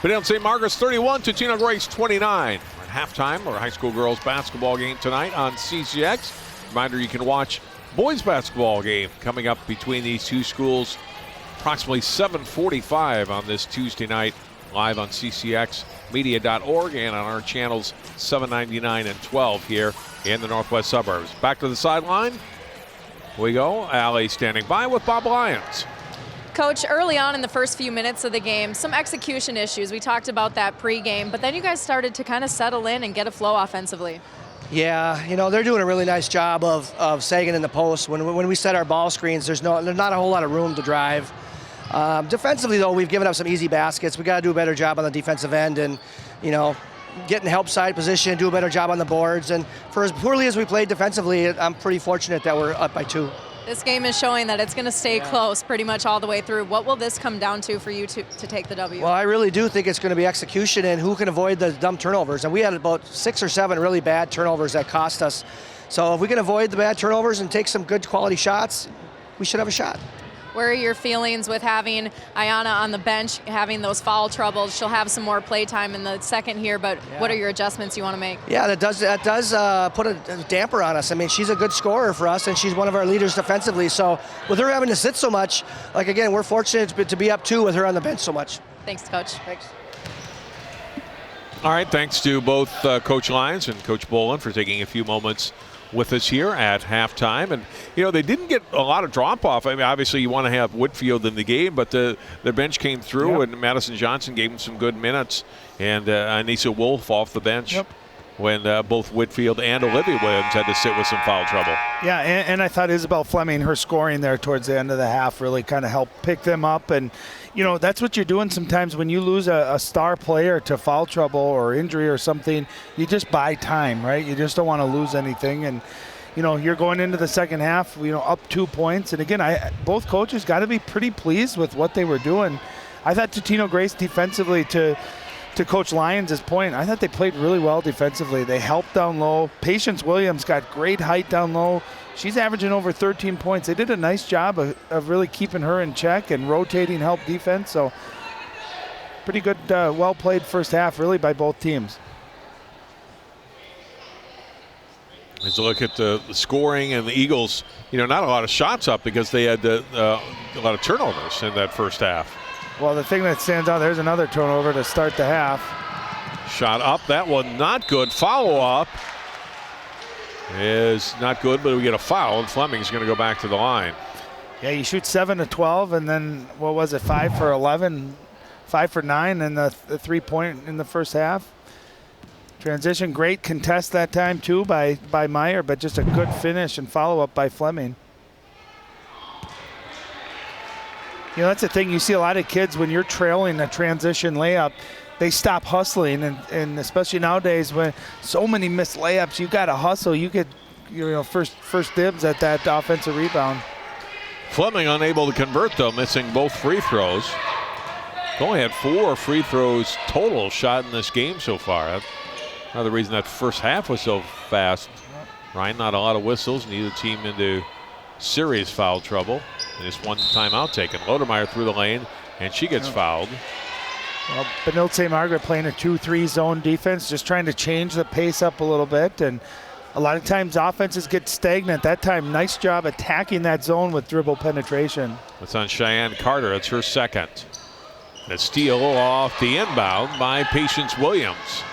Benilde-St. Margaret's 31, Totino-Grace 29. We're at halftime, our high school girls basketball game tonight on CCX. Reminder, you can watch boys basketball game coming up between these two schools approximately 7:45 on this Tuesday night, live on ccxmedia.org and on our channels 799 and 12 here in the Northwest Suburbs. Back to the sideline we go. Allie standing by with Bob Lyons. Coach, early on in the first few minutes of the game, some execution issues. We talked about that pregame, but then you guys started to kind of settle in and get a flow offensively. Yeah, they're doing a really nice job of sagging in the post. When we set our ball screens, there's not a whole lot of room to drive. Defensively, though, we've given up some easy baskets. We got to do a better job on the defensive end and, get in help side position, do a better job on the boards. And for as poorly as we played defensively, I'm pretty fortunate that we're up by 2. This game is showing that it's going to stay close pretty much all the way through. What will this come down to for you to take the W? Well, I really do think it's going to be execution and who can avoid the dumb turnovers. And we had about 6 or 7 really bad turnovers that cost us. So if we can avoid the bad turnovers and take some good quality shots, we should have a shot. Where are your feelings with having Ayanna on the bench, having those foul troubles? She'll have some more play time in the second here, but what are your adjustments you want to make? Yeah, that does put a damper on us. I mean, she's a good scorer for us, and she's one of our leaders defensively. So with her having to sit so much, again, we're fortunate to be up 2 with her on the bench so much. Thanks, Coach. Thanks. All right, thanks to both Coach Lyons and Coach Bolin for taking a few moments with us here at halftime. And, you know, they didn't get a lot of drop-off. I mean, obviously you want to have Whitfield in the game, but the bench came through, and Madison Johnson gave him some good minutes. And Anissa Wolf off the bench when both Whitfield and Olivia Williams had to sit with some foul trouble. Yeah, and I thought Isabel Fleming, her scoring there towards the end of the half really kind of helped pick them up. And, you know, that's what you're doing sometimes when you lose a star player to foul trouble or injury or something. You just buy time, right? You just don't want to lose anything. And, you know, you're going into the second half, you know, up 2 points. And, again, both coaches got to be pretty pleased with what they were doing. I thought Totino-Grace defensively, to Coach Lyons' point, I thought they played really well defensively. They helped down low. Patience Williams got great height down low. She's averaging over 13 points. They did a nice job of really keeping her in check and rotating help defense. So pretty good, well-played first half, really, by both teams. As you look at the scoring, and the Eagles, you know, not a lot of shots up because they had a lot of turnovers in that first half. Well, the thing that stands out, there's another turnover to start the half. Shot up, that one not good. Follow-up is not good, but we get a foul, and Fleming's going to go back to the line. Yeah, you shoot 7 to 12, and then, what was it, 5 for 11, 5 for 9, and the 3-point in the first half. Transition, great contest that time, too, by Meyer, but just a good finish and follow-up by Fleming. You know, that's the thing. You see a lot of kids, when you're trailing a transition layup, they stop hustling, and especially nowadays when so many missed layups, you got to hustle. You get, you know, first dibs at that offensive rebound. Fleming unable to convert, though, missing both free throws. Only had 4 free throws total shot in this game so far. That's another reason that first half was so fast. Ryan, not a lot of whistles. Neither team into serious foul trouble. And just one timeout taken. Lodemeyer through the lane, and she gets fouled. Well, Benilde-St. Margaret playing a 2-3 zone defense, just trying to change the pace up a little bit. And a lot of times offenses get stagnant. That time, nice job attacking that zone with dribble penetration. That's on Cheyenne Carter. It's her second. The steal off the inbound by Patience Williams.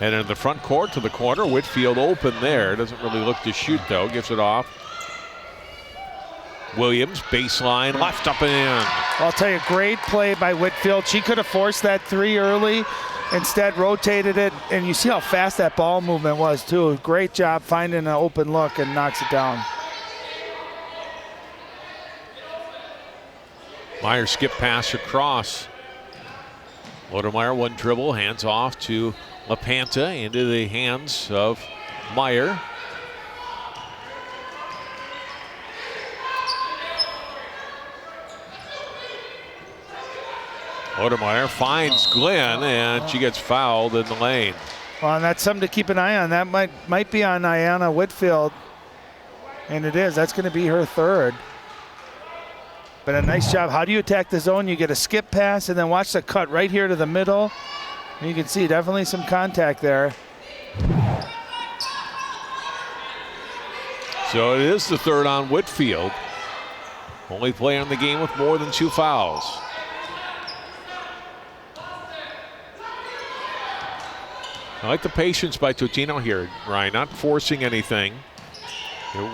And in the front court to the corner, Whitfield open there. Doesn't really look to shoot, though. Gives it off. Williams, baseline, left up and in. I'll tell you, great play by Whitfield. She could have forced that 3 early, instead rotated it, and you see how fast that ball movement was, too. Great job finding an open look and knocks it down. Meyer skip pass across. Lodemeyer, one dribble, hands off to LaPanta into the hands of Meyer. Lodemeyer finds Glenn, and she gets fouled in the lane. Well, and that's something to keep an eye on. That might be on Ayanna Whitfield, and it is. That's going to be her third. But a nice job. How do you attack the zone? You get a skip pass, and then watch the cut right here to the middle. And you can see definitely some contact there. So it is the third on Whitfield. Only player in the game with more than 2 fouls. I like the patience by Totino here, Ryan. Not forcing anything. They're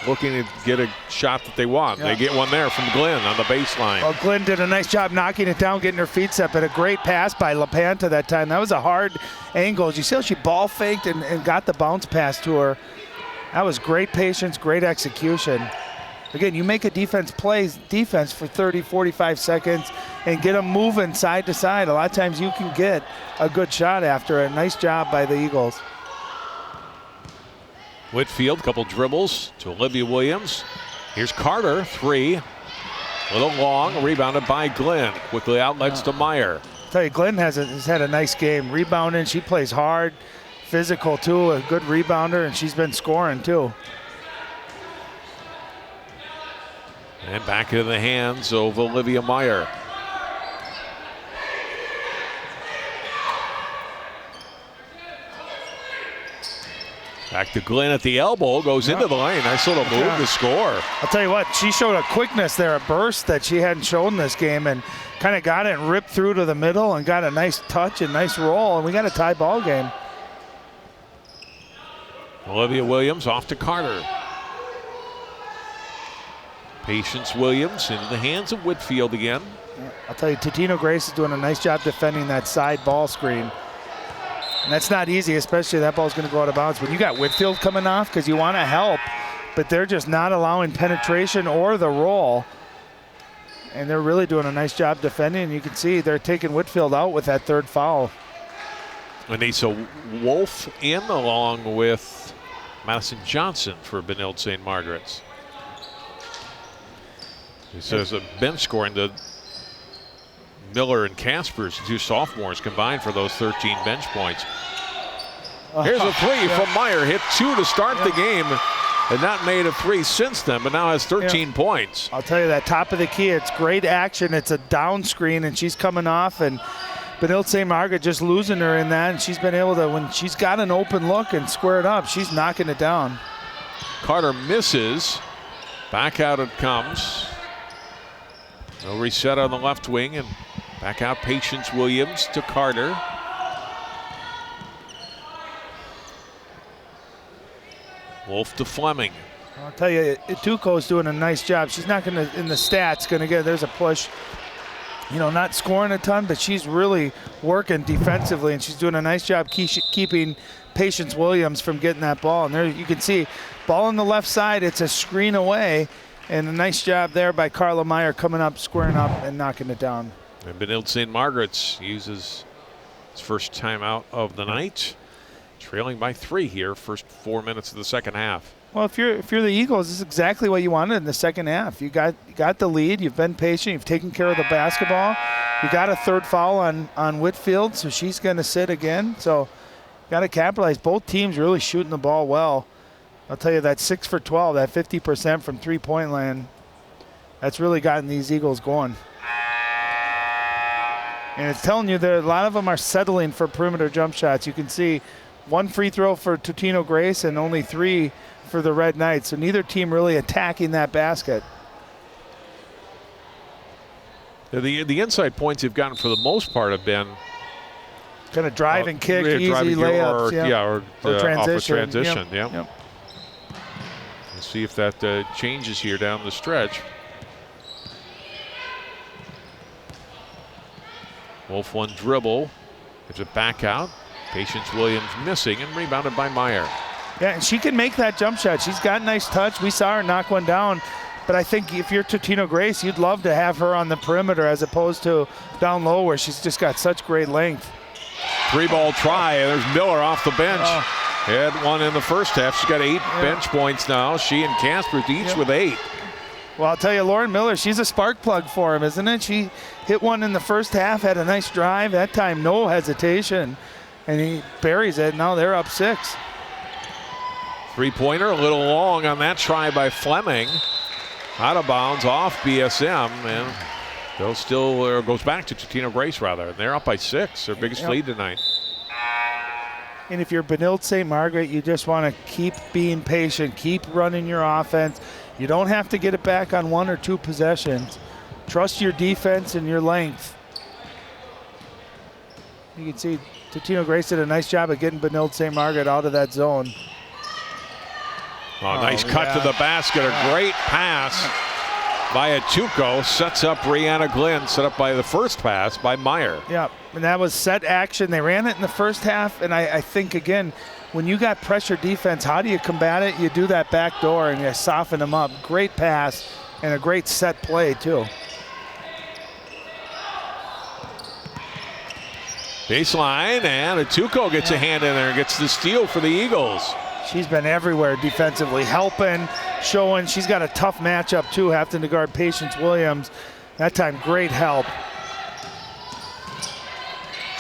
looking to get a shot that they want. Yeah. They get one there from Glenn on the baseline. Well, Glenn did a nice job knocking it down, getting her feet set, but a great pass by LaPanta that time. That was a hard angle. You see how she ball faked and got the bounce pass to her. That was great patience, great execution. Again, you make a defense for 30, 45 seconds and get them moving side to side. A lot of times you can get a good shot after it. Nice job by the Eagles. Whitfield, couple dribbles to Olivia Williams. Here's Carter, 3. A little long, rebounded by Glenn. Quickly outlets to Meyer. I'll tell you, Glenn has had a nice game. Rebounding, she plays hard, physical too, a good rebounder, and she's been scoring too. And back into the hands of Olivia Meyer. Back to Glenn at the elbow, goes into the lane. Nice little move to score. I'll tell you what, she showed a quickness there, a burst that she hadn't shown this game, and kind of got it and ripped through to the middle and got a nice touch and nice roll, and we got a tie ball game. Olivia Williams off to Carter. Patience Williams into the hands of Whitfield again. I'll tell you, Totino-Grace is doing a nice job defending that side ball screen. And that's not easy, especially that ball's going to go out of bounds. When you got Whitfield coming off, because you want to help, but they're just not allowing penetration or the roll. And they're really doing a nice job defending. And you can see they're taking Whitfield out with that third foul. Anissa Wolf in along with Madison Johnson for Benilde-St. Margaret's. He says a bench scoring the Miller and Caspers, two sophomores combined for those 13 bench points. Here's a three from Meyer. Hit 2 to start the game. And not made a 3 since then, but now has 13 points. I'll tell you that top of the key, it's great action. It's a down screen, and she's coming off, and Benilde-St. Margaret just losing her in that, and she's been able to, when she's got an open look and square it up, she's knocking it down. Carter misses. Back out it comes. No reset on the left wing, and back out Patience Williams to Carter. Wolf to Fleming. I'll tell you, Ituko's doing a nice job. She's not going to, in the stats, going to get, there's a push. You know, not scoring a ton, but she's really working defensively, and she's doing a nice job keeping Patience Williams from getting that ball. And there you can see, ball on the left side, it's a screen away, and a nice job there by Carla Meyer coming up, squaring up, and knocking it down. And Benilde-St. Margaret's uses its first timeout of the night. Trailing by 3 here, first 4 minutes of the second half. Well, if you're the Eagles, this is exactly what you wanted in the second half. You got the lead, you've been patient, you've taken care of the basketball. You got a third foul on Whitfield, so she's going to sit again. So got to capitalize. Both teams really shooting the ball well. I'll tell you that 6 for 12, that 50% from three-point land, that's really gotten these Eagles going. And it's telling you that a lot of them are settling for perimeter jump shots. You can see 1 free throw for Totino-Grace and only 3 for the Red Knights. So neither team really attacking that basket. The inside points you've gotten for the most part have been kind of drive and kick, easy layups. Or transition. Off a transition. Yep. Let's see if that changes here down the stretch. Wolf one dribble. Gives it back out. Patience Williams missing and rebounded by Meyer. Yeah, and she can make that jump shot. She's got nice touch. We saw her knock one down. But I think if you're Totino-Grace, you'd love to have her on the perimeter as opposed to down low where she's just got such great length. 3-ball try. There's Miller off the bench. Had one in the first half. She's got 8 bench points now. She and Casper each with 8. Well, I'll tell you, Lauren Miller, she's a spark plug for him, isn't it? She hit one in the first half, had a nice drive. That time, no hesitation. And he buries it. Now they're up 6. Three-pointer, a little long on that try by Fleming. Out of bounds, off BSM, and they'll still goes back to Totino-Grace rather. And they're up by 6, their biggest lead tonight. And if you're Benilde-St. Margaret, you just want to keep being patient, keep running your offense. You don't have to get it back on 1 or 2 possessions. Trust your defense and your length. You can see Totino-Grace did a nice job of getting Benilde-St. Margaret out of that zone. Nice cut to the basket. A great pass by Ituko. Sets up Brianna Glenn. Set up by the first pass by Meyer. Yeah, and that was set action. They ran it in the first half, and I think, again, when you got pressure defense, how do you combat it? You do that back door and you soften them up. Great pass and a great set play, too. Baseline, and Ituko gets a hand in there and gets the steal for the Eagles. She's been everywhere defensively, helping, showing. She's got a tough matchup, too, having to guard Patience Williams. That time, great help.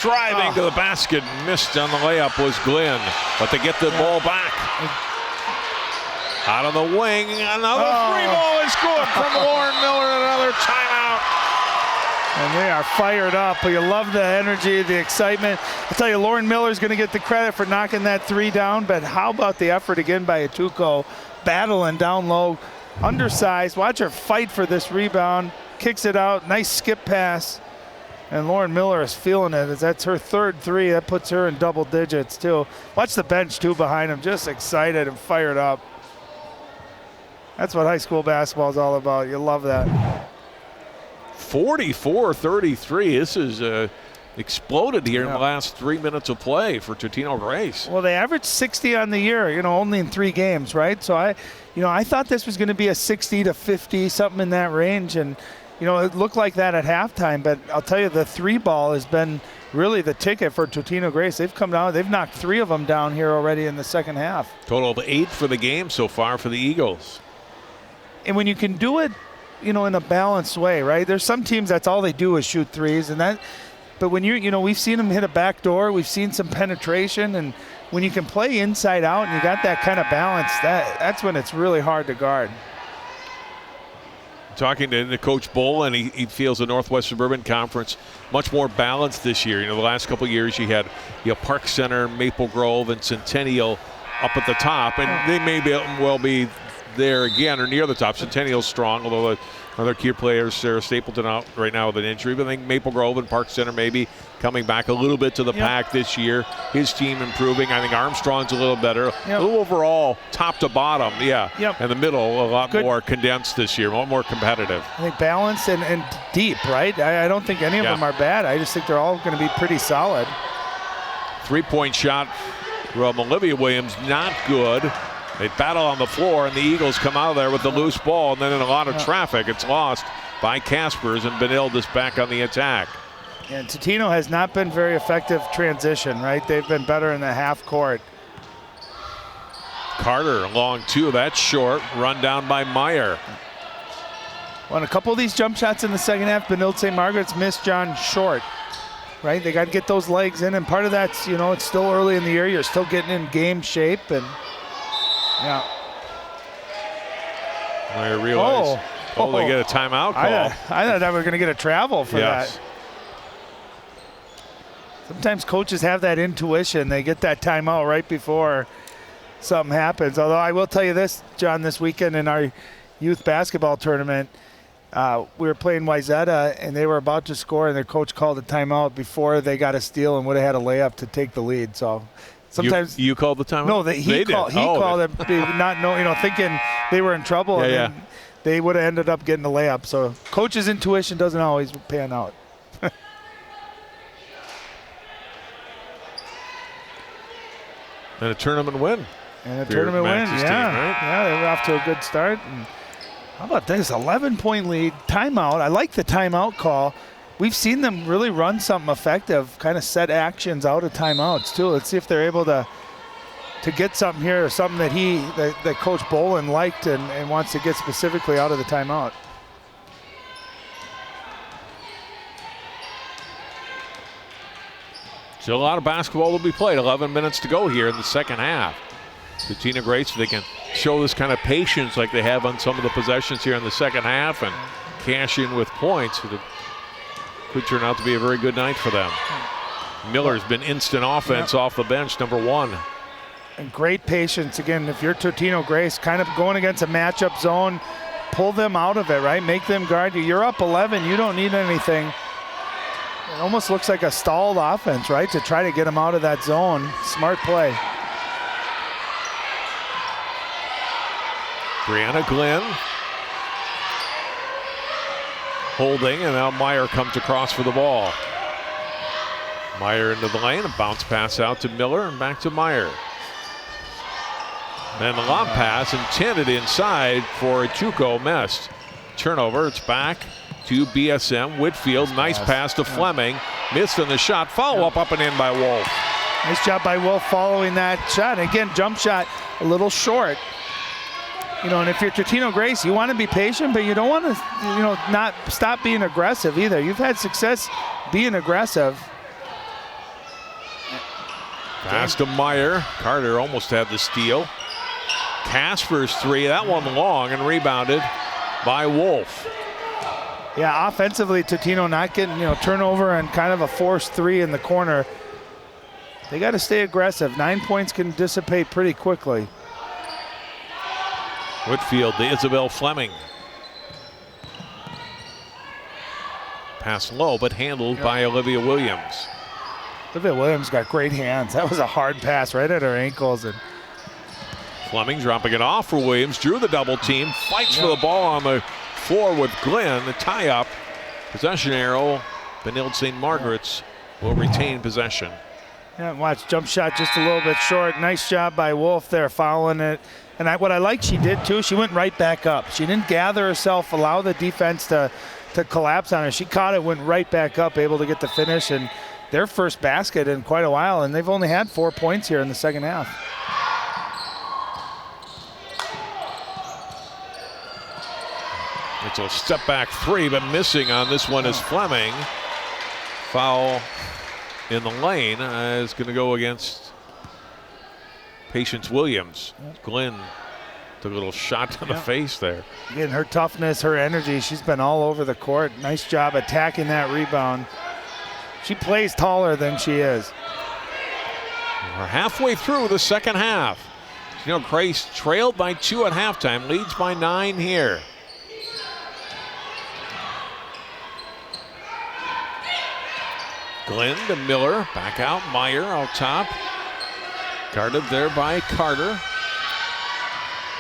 Driving to the basket, missed on the layup was Glenn, but they get the ball back. Out of the wing, another 3-ball is good from Lauren Miller, another timeout. And they are fired up. But you love the energy, the excitement. I'll tell you, Lauren Miller's going to get the credit for knocking that 3 down, but how about the effort again by Atuko, battling down low, undersized. Watch her fight for this rebound. Kicks it out. Nice skip pass. And Lauren Miller is feeling it. That's her 3rd 3. That puts her in double digits, too. Watch the bench, too, behind him. Just excited and fired up. That's what high school basketball is all about. You love that. 44-33. This is exploded here in the last 3 minutes of play for Totino-Grace. Well, they averaged 60 on the year, only in 3 games, right? So I thought this was going to be a 60 to 50, something in that range. And, it looked like that at halftime. But I'll tell you, the 3 ball has been really the ticket for Totino-Grace. They've come down. They've knocked 3 of them down here already in the second half. Total of 8 for the game so far for the Eagles. And when you can do it, in a balanced way, right? There's some teams that's all they do is shoot threes, but when we've seen them hit a back door, we've seen some penetration, and when you can play inside out and you got that kind of balance, that's when it's really hard to guard. Talking to Coach Bull, and he feels the Northwest Suburban Conference much more balanced this year. The last couple of years you had Park Center, Maple Grove, and Centennial up at the top, and they may well be there again or near the top. Centennial's strong, although other key players, Sarah Stapleton out right now with an injury, but I think Maple Grove and Park Center maybe coming back a little bit to the pack this year. His team improving. I think Armstrong's a little better. A little overall, top to bottom, and the middle a lot more condensed this year, a lot more competitive. I think balanced and deep, right? I don't think any of them are bad. I just think they're all going to be pretty solid. 3-point shot from Olivia Williams, not good. They battle on the floor, and the Eagles come out of there with the loose ball, and then in a lot of traffic, it's lost by Caspers, and Benilde-St back on the attack. And Totino has not been very effective transition, right? They've been better in the half court. Carter along 2, that's short, run down by Meyer. Well, a couple of these jump shots in the second half, Benilde-St. Margaret's missed John short, right? They got to get those legs in, and part of that's, it's still early in the year. You're still getting in game shape, and I realize. They get a timeout call. I thought they were going to get a travel for that. Sometimes coaches have that intuition. They get that timeout right before something happens. Although I will tell you this, John, this weekend in our youth basketball tournament, we were playing Wayzata, and they were about to score, and their coach called a timeout before they got a steal and would have had a layup to take the lead. So sometimes you called the timeout? No, he called it, not thinking they were in trouble, and they would have ended up getting a layup. So coach's intuition doesn't always pan out. And a tournament win. And a tournament win, team, right? Yeah, they were off to a good start. And how about this, 11-point lead, timeout. I like the timeout call. We've seen them really run something effective, kind of set actions out of timeouts too. Let's see if they're able to get something here, or something that Coach Bolin liked and wants to get specifically out of the timeout. Still a lot of basketball to be played. 11 minutes to go here in the second half. Totino-Grace, they can show this kind of patience like they have on some of the possessions here in the second half and cash in with points. It could turn out to be a very good night for them. Miller's been instant offense off the bench, number 1. And great patience. Again, if you're Totino-Grace, kind of going against a matchup zone, pull them out of it, right? Make them guard you. You're up 11. You don't need anything. It almost looks like a stalled offense, right, to try to get them out of that zone. Smart play. Brianna Glenn holding, and now Meyer comes across for the ball. Meyer into the lane, a bounce pass out to Miller and back to Meyer. And the lob pass intended inside for Atuko, missed. Turnover, it's back to BSM. Whitfield, nice pass to Fleming. Missed on the shot. Follow-up up and in by Wolf. Nice job by Wolf following that shot. Again, jump shot a little short. And if you're Totino-Grace, you want to be patient, but you don't want to, not stop being aggressive either. You've had success being aggressive. Pass to Meyer. Carter almost had the steal. Casper's 3, that one long and rebounded by Wolf. Yeah, offensively, Totino not getting, turnover and kind of a forced 3 in the corner. They got to stay aggressive. 9 points can dissipate pretty quickly. Whitfield to Isabel Fleming. Pass low, but handled by Olivia Williams. Olivia Williams got great hands. That was a hard pass right at her ankles. And Fleming dropping it off for Williams. Drew the double team. Fights for the ball on the floor with Glenn. The tie up. Possession arrow. Benilde-St. Margaret's will retain possession. Yeah, watch, jump shot just a little bit short. Nice job by Wolf there, fouling it. And what I like she did too, she went right back up. She didn't gather herself, allow the defense to collapse on her. She caught it, went right back up, able to get the finish, and their first basket in quite a while, and they've only had 4 points here in the second half. It's a step back 3, but missing on this one is Fleming. Foul in the lane is going to go against Patience Williams. Glenn took a little shot to the face there. Again, her toughness, her energy, she's been all over the court. Nice job attacking that rebound. She plays taller than she is. We're halfway through the second half. Grace trailed by 2 at halftime, leads by 9 here. Glenn to Miller, back out, Meyer out top. Guarded there by Carter.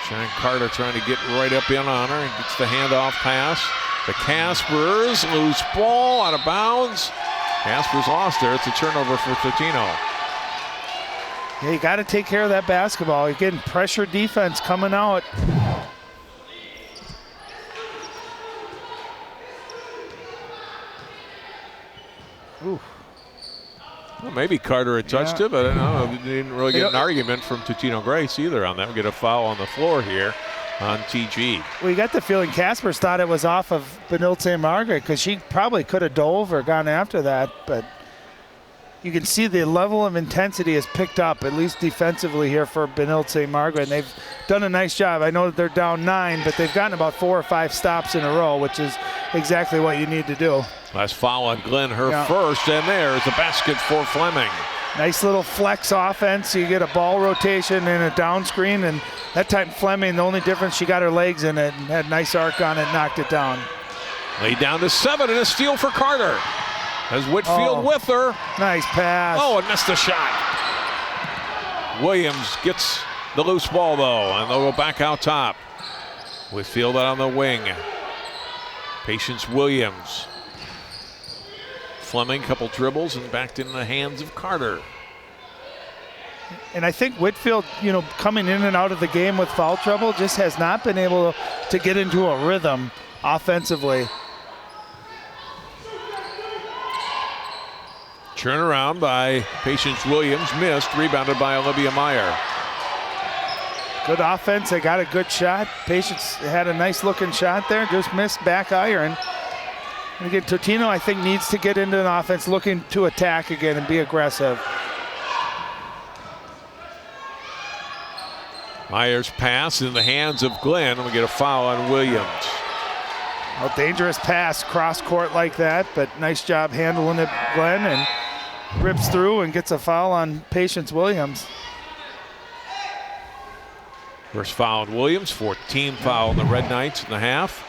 Shannon Carter trying to get right up in on her and gets the handoff pass. The Caspers, loose ball, out of bounds. Caspers lost there. It's a turnover for Totino. Yeah, you got to take care of that basketball. You're getting pressure defense coming out. Ooh. Well, maybe Carter had touched it, but I don't know. Didn't really get an argument from Totino-Grace either on that. We get a foul on the floor here on TG. Well, you got the feeling Caspers thought it was off of Benilde-St. Margaret because she probably could have dove or gone after that, but you can see the level of intensity has picked up, at least defensively here for Benilde-St. Margaret, and they've done a nice job. I know that they're down 9, but they've gotten about 4 or 5 stops in a row, which is exactly what you need to do. Last foul on Glenn, her first, and there's a basket for Fleming. Nice little flex offense. You get a ball rotation and a down screen, and that time Fleming, the only difference, she got her legs in it and had a nice arc on it, knocked it down. Laid down to 7 and a steal for Carter. As Whitfield with her. Nice pass. Oh, and missed the shot. Williams gets the loose ball though, and they'll go back out top. Whitfield out on the wing. Patience Williams. Fleming, couple dribbles and backed in the hands of Carter. And I think Whitfield, coming in and out of the game with foul trouble, just has not been able to get into a rhythm offensively. Turnaround by Patience Williams, missed, rebounded by Olivia Meyer. Good offense, they got a good shot. Patience had a nice looking shot there, just missed back iron. And again, Totino, I think, needs to get into an offense looking to attack again and be aggressive. Meyer's pass in the hands of Glenn, and we get a foul on Williams. A dangerous pass cross court like that, but nice job handling it, Glenn, and rips through and gets a foul on Patience Williams. First foul on Williams, 14th foul on the Red Knights in the half.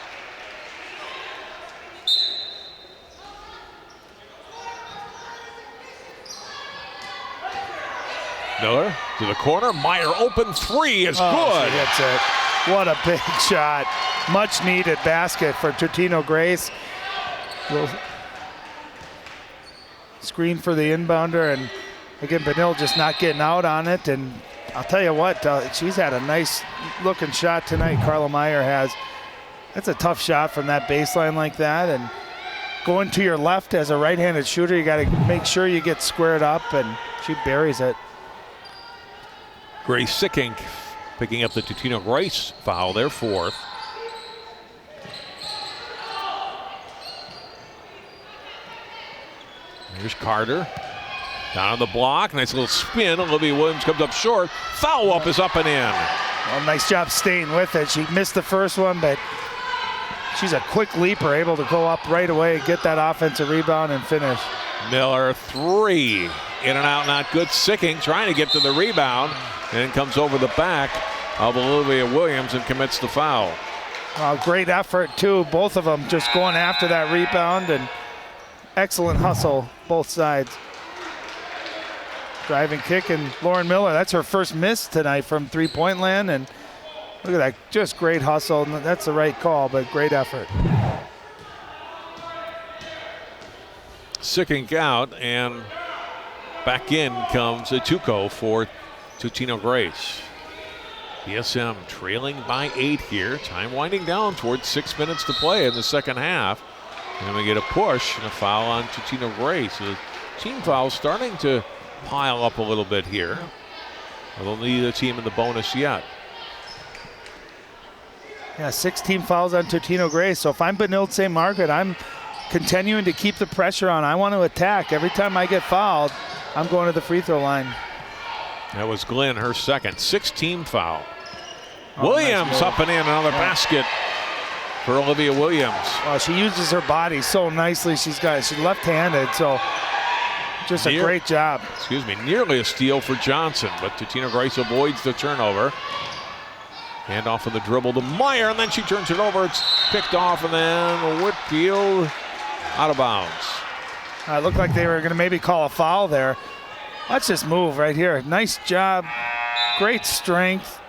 Miller to the corner. Meyer open 3 is good. She hits it. What a big shot. Much needed basket for Totino-Grace. Screen for the inbounder, and again, Benilde just not getting out on it. And I'll tell you what, she's had a nice looking shot tonight, Carla Meyer has. That's a tough shot from that baseline like that. And going to your left as a right-handed shooter, you got to make sure you get squared up, and she buries it. Grace Sickink picking up the Totino-Grace foul, their 4th. Here's Carter. Down on the block, nice little spin. Olivia Williams comes up short. Foul up is up and in. Well, nice job staying with it. She missed the first one, but she's a quick leaper, able to go up right away, get that offensive rebound, and finish. Miller, 3. In and out, not good. Sicking, trying to get to the rebound, and comes over the back of Olivia Williams and commits the foul. Great effort, too. Both of them just going after that rebound, and excellent hustle, both sides. Driving kick, and Lauren Miller, that's her first miss tonight from three-point land, and look at that, just great hustle. That's the right call, but great effort. Sicking out, and back in comes Atuko for Totino-Grace. BSM trailing by 8 here. Time winding down towards 6 minutes to play in the second half. And we get a push and a foul on Totino-Grace. The team foul starting to pile up a little bit here. Although neither team in the bonus yet. Yeah, 16 fouls on Totino-Grace. So if I'm Benilde-St. Margaret, I'm continuing to keep the pressure on. I want to attack. Every time I get fouled, I'm going to the free throw line. That was Glenn, her second. 6-team foul. Williams nice up and in, another basket for Olivia Williams. Well, she uses her body so nicely. She's left-handed, so just a great job. Nearly a steal for Johnson, but Totino-Grace avoids the turnover. Hand off of the dribble to Meyer, and then she turns it over. It's picked off, and then Whitfield out of bounds. It looked like they were going to maybe call a foul there. Let's just move right here. Nice job, great strength.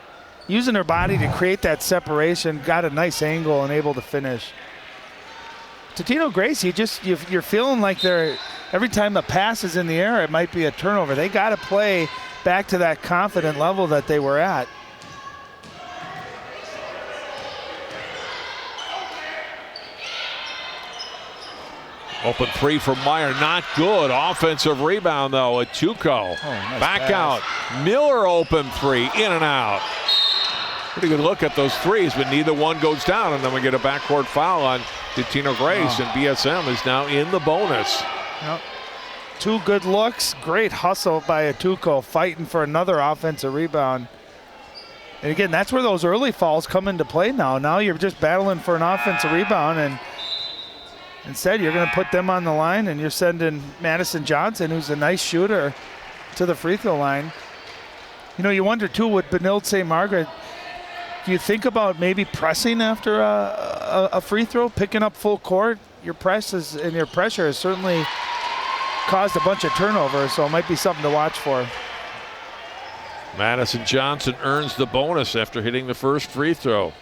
Using her body to create that separation, got a nice angle and able to finish. Totino-Grace, you're feeling like every time a pass is in the air, it might be a turnover. They got to play back to that confident level that they were at. Open 3 for Meyer, not good. Offensive rebound though, Atuko. Nice back pass. out. Miller open 3, in and out. Pretty good look at those threes, but neither one goes down, and then we get a backcourt foul on Totino-Grace, and BSM is now in the bonus. Yep. 2 good looks, great hustle by Atuko, fighting for another offensive rebound. And again, that's where those early fouls come into play now. Now you're just battling for an offensive rebound, and instead you're going to put them on the line, and you're sending Madison Johnson, who's a nice shooter, to the free throw line. You know, you wonder too with Benilde-St. Margaret, do you think about maybe pressing after a free throw, picking up full court? Your pressure has certainly caused a bunch of turnovers, so it might be something to watch for. Madison Johnson earns the bonus after hitting the first free throw.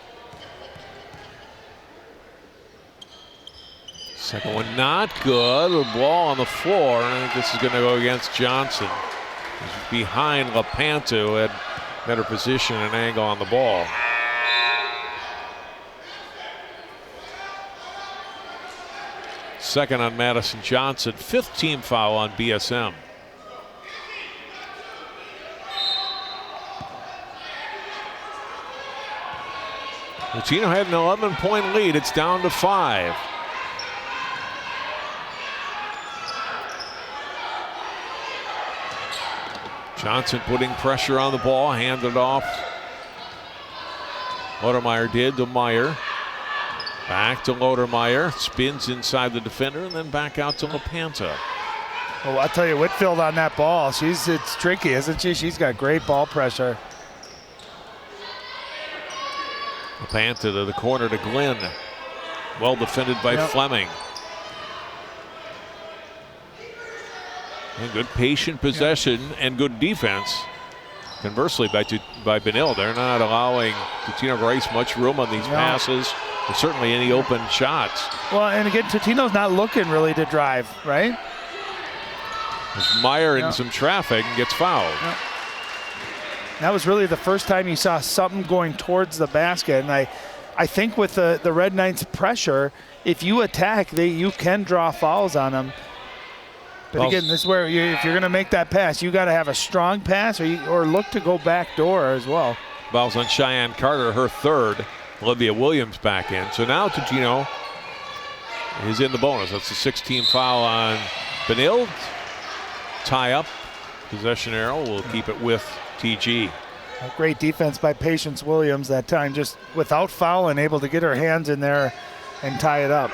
Second one not good. A ball on the floor, and I think this is going to go against Johnson. He's behind LaPanta, who had better position and angle on the ball. Second on Madison Johnson, 5th team foul on BSM. Totino had an 11-point lead. It's down to 5. Johnson putting pressure on the ball, handed off. Lodermeyer did to Meyer. Back to Lodermeyer, spins inside the defender, and then back out to LaPanta. Well, I'll tell you, Whitfield on that ball, it's tricky, isn't she? She's got great ball pressure. LaPanta to the corner to Glenn. Well defended by Fleming. And good patient possession and good defense. Conversely, by Benilde, they're not allowing Totino-Grace much room on these passes, or certainly any open shots. Well, and again, Totino's not looking really to drive, right? There's Meyer in some traffic and gets fouled. That was really the first time you saw something going towards the basket, and I think with the Red Knights' pressure, if you attack, you can draw fouls on them. But again, this is where if you're going to make that pass, you got to have a strong pass or look to go back door as well. Fouls on Cheyenne Carter, her third. Olivia Williams back in. So now Totino is in the bonus. That's a 6-team foul on Benilde. Tie up. Possession arrow will keep it with TG. A great defense by Patience Williams that time, just without fouling, able to get her hands in there and tie it up.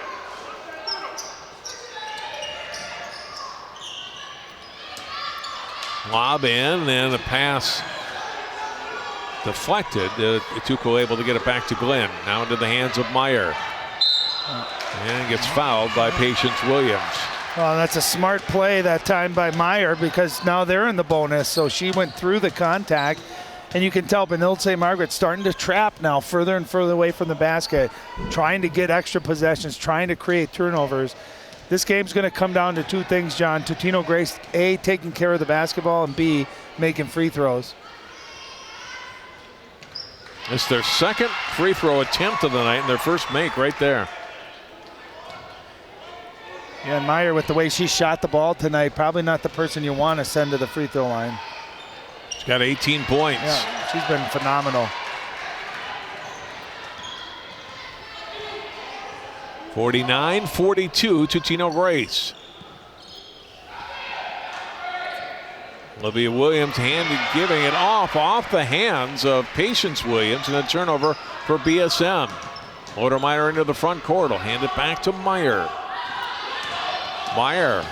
Lob in, and a pass deflected. Ituko able to get it back to Glenn. Now into the hands of Meyer. And gets fouled by Patience Williams. Well, that's a smart play that time by Meyer, because now they're in the bonus. So she went through the contact, and you can tell Benilde-St. Margaret's starting to trap now further and further away from the basket, trying to get extra possessions, trying to create turnovers. This game's going to come down to two things, John. Totino-Grace, A, taking care of the basketball, and B, making free throws. It's their second free throw attempt of the night, and their first make right there. Yeah, and Meyer, with the way she shot the ball tonight, probably not the person you want to send to the free throw line. She's got 18 points. Yeah, she's been phenomenal. 49-42 Totino-Grace. Olivia Williams giving it off the hands of Patience Williams, and a turnover for BSM. Lodermeyer into the front court. Will hand it back to Meyer. Meyer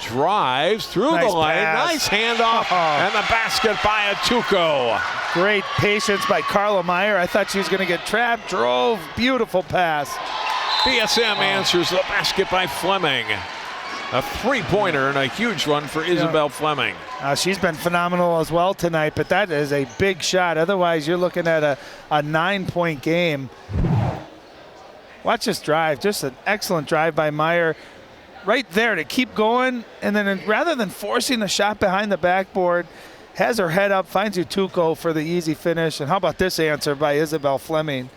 drives through the lane. Nice handoff, and the basket by Ituko. Great patience by Carla Meyer. I thought she was going to get trapped. Drove. Beautiful pass. BSM answers the basket by Fleming. A three-pointer and a huge one for Isabel Fleming. She's been phenomenal as well tonight, but that is a big shot. Otherwise, you're looking at a 9-point game. Watch this drive. Just an excellent drive by Meyer. Right there to keep going, and then rather than forcing the shot behind the backboard, has her head up, finds Ituko for the easy finish. And how about this answer by Isabel Fleming,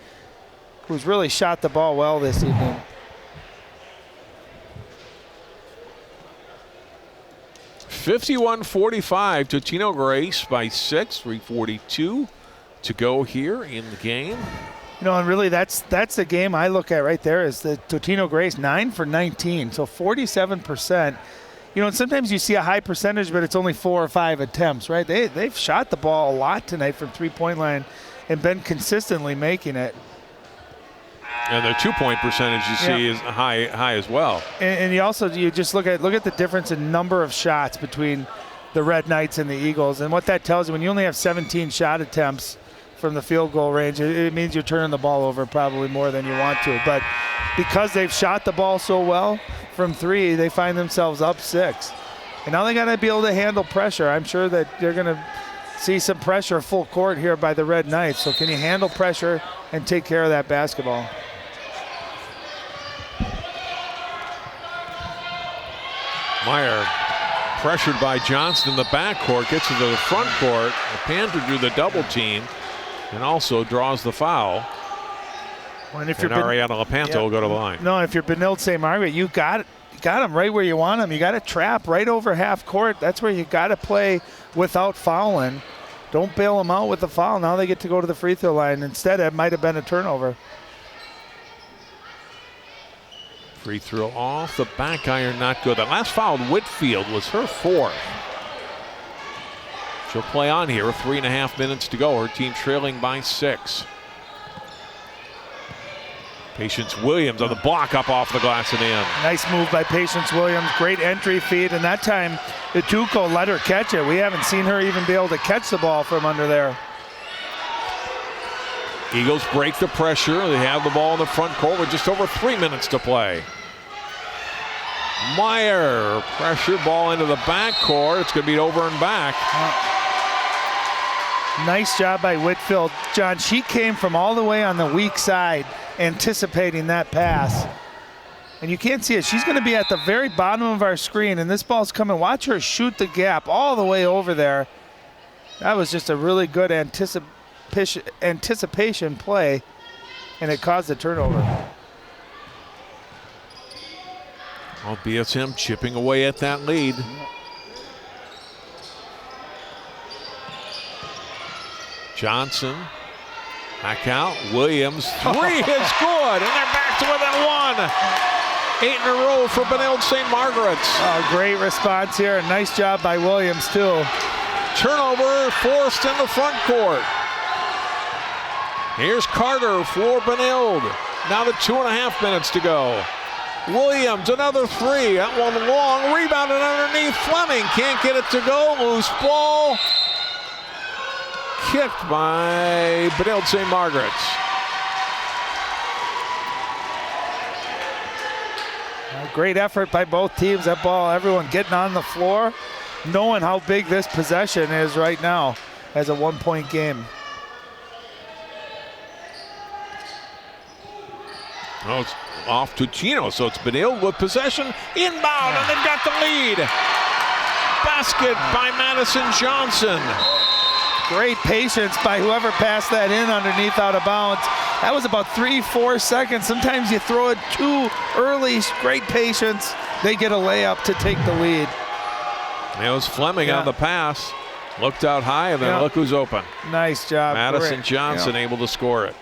who's really shot the ball well this evening. (51-45) Totino-Grace by 6. 3:42 to go here in the game. You know, and really that's the game I look at right there, is the Totino-Grace 9 for 19, so 47%. You know, and sometimes you see a high percentage, but it's only 4 or 5 attempts, right? They've shot the ball a lot tonight from three-point line and been consistently making it. And their two-point percentage you see is high as well. And you just look at the difference in number of shots between the Red Knights and the Eagles, and what that tells you, when you only have 17 shot attempts from the field goal range, it means you're turning the ball over probably more than you want to. But because they've shot the ball so well from three, they find themselves up 6. And now they got to be able to handle pressure. I'm sure that they're going to see some pressure full court here by the Red Knights. So can you handle pressure and take care of that basketball? Meyer pressured by Johnson in the backcourt, gets into the front court. The Panther drew the double team and also draws the foul. Well, and Ariana Lepanto will go to the line. No, if you're Benilde-St. Margaret, you got them right where you want them. You got to trap right over half court. That's where you got to play without fouling. Don't bail them out with the foul. Now they get to go to the free throw line. Instead, it might have been a turnover. Free throw off the back iron, not good. That last foul, Whitfield, was her 4th. She'll play on here with 3.5 minutes to go. Her team trailing by 6. Patience Williams on the block, up off the glass and in. Nice move by Patience Williams. Great entry feed, and that time Ituko let her catch it. We haven't seen her even be able to catch the ball from under there. Eagles break the pressure. They have the ball in the front court with just over 3 minutes to play. Meyer, pressure ball into the backcourt. It's going to be over and back. Nice job by Whitfield. John, she came from all the way on the weak side, anticipating that pass. And you can't see it. She's going to be at the very bottom of our screen, and this ball's coming. Watch her shoot the gap all the way over there. That was just a really good anticipation play, and it caused a turnover. Well, BSM chipping away at that lead. Johnson back out. Williams, 3 is good, and they're back to within 1. 8 in a row for Benilde-St. Margaret. Great response here, and nice job by Williams too. Turnover forced in the front court. Here's Carter for Benilde. Now to 2.5 minutes to go. Williams, another three. That one long. Rebounded underneath. Fleming can't get it to go. Loose ball. Kicked by Benilde-St. Margaret's. Great effort by both teams. That ball, everyone getting on the floor, knowing how big this possession is right now as a 1-point game. Oh, it's off to Tino, so it's Benilde with possession. Inbound, and they've got the lead. Basket by Madison Johnson. Great patience by whoever passed that in underneath out of bounds. That was about 3-4 seconds. Sometimes you throw it too early. Great patience. They get a layup to take the lead. It was Fleming on the pass. Looked out high, and then look who's open. Nice job. Madison Johnson able to score it.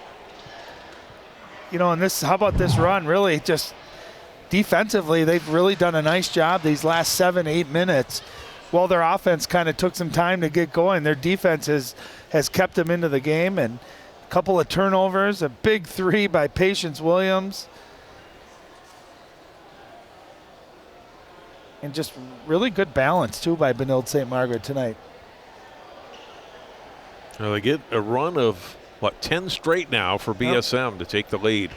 You know, and this, how about this run? Really, just defensively, they've really done a nice job these last 7-8 minutes. While their offense kind of took some time to get going, their defense has kept them into the game, and a couple of turnovers, a big three by Patience Williams. And just really good balance, too, by Benilde-St. Margaret tonight. Now they get a run of, 10 straight now for BSM to take the lead.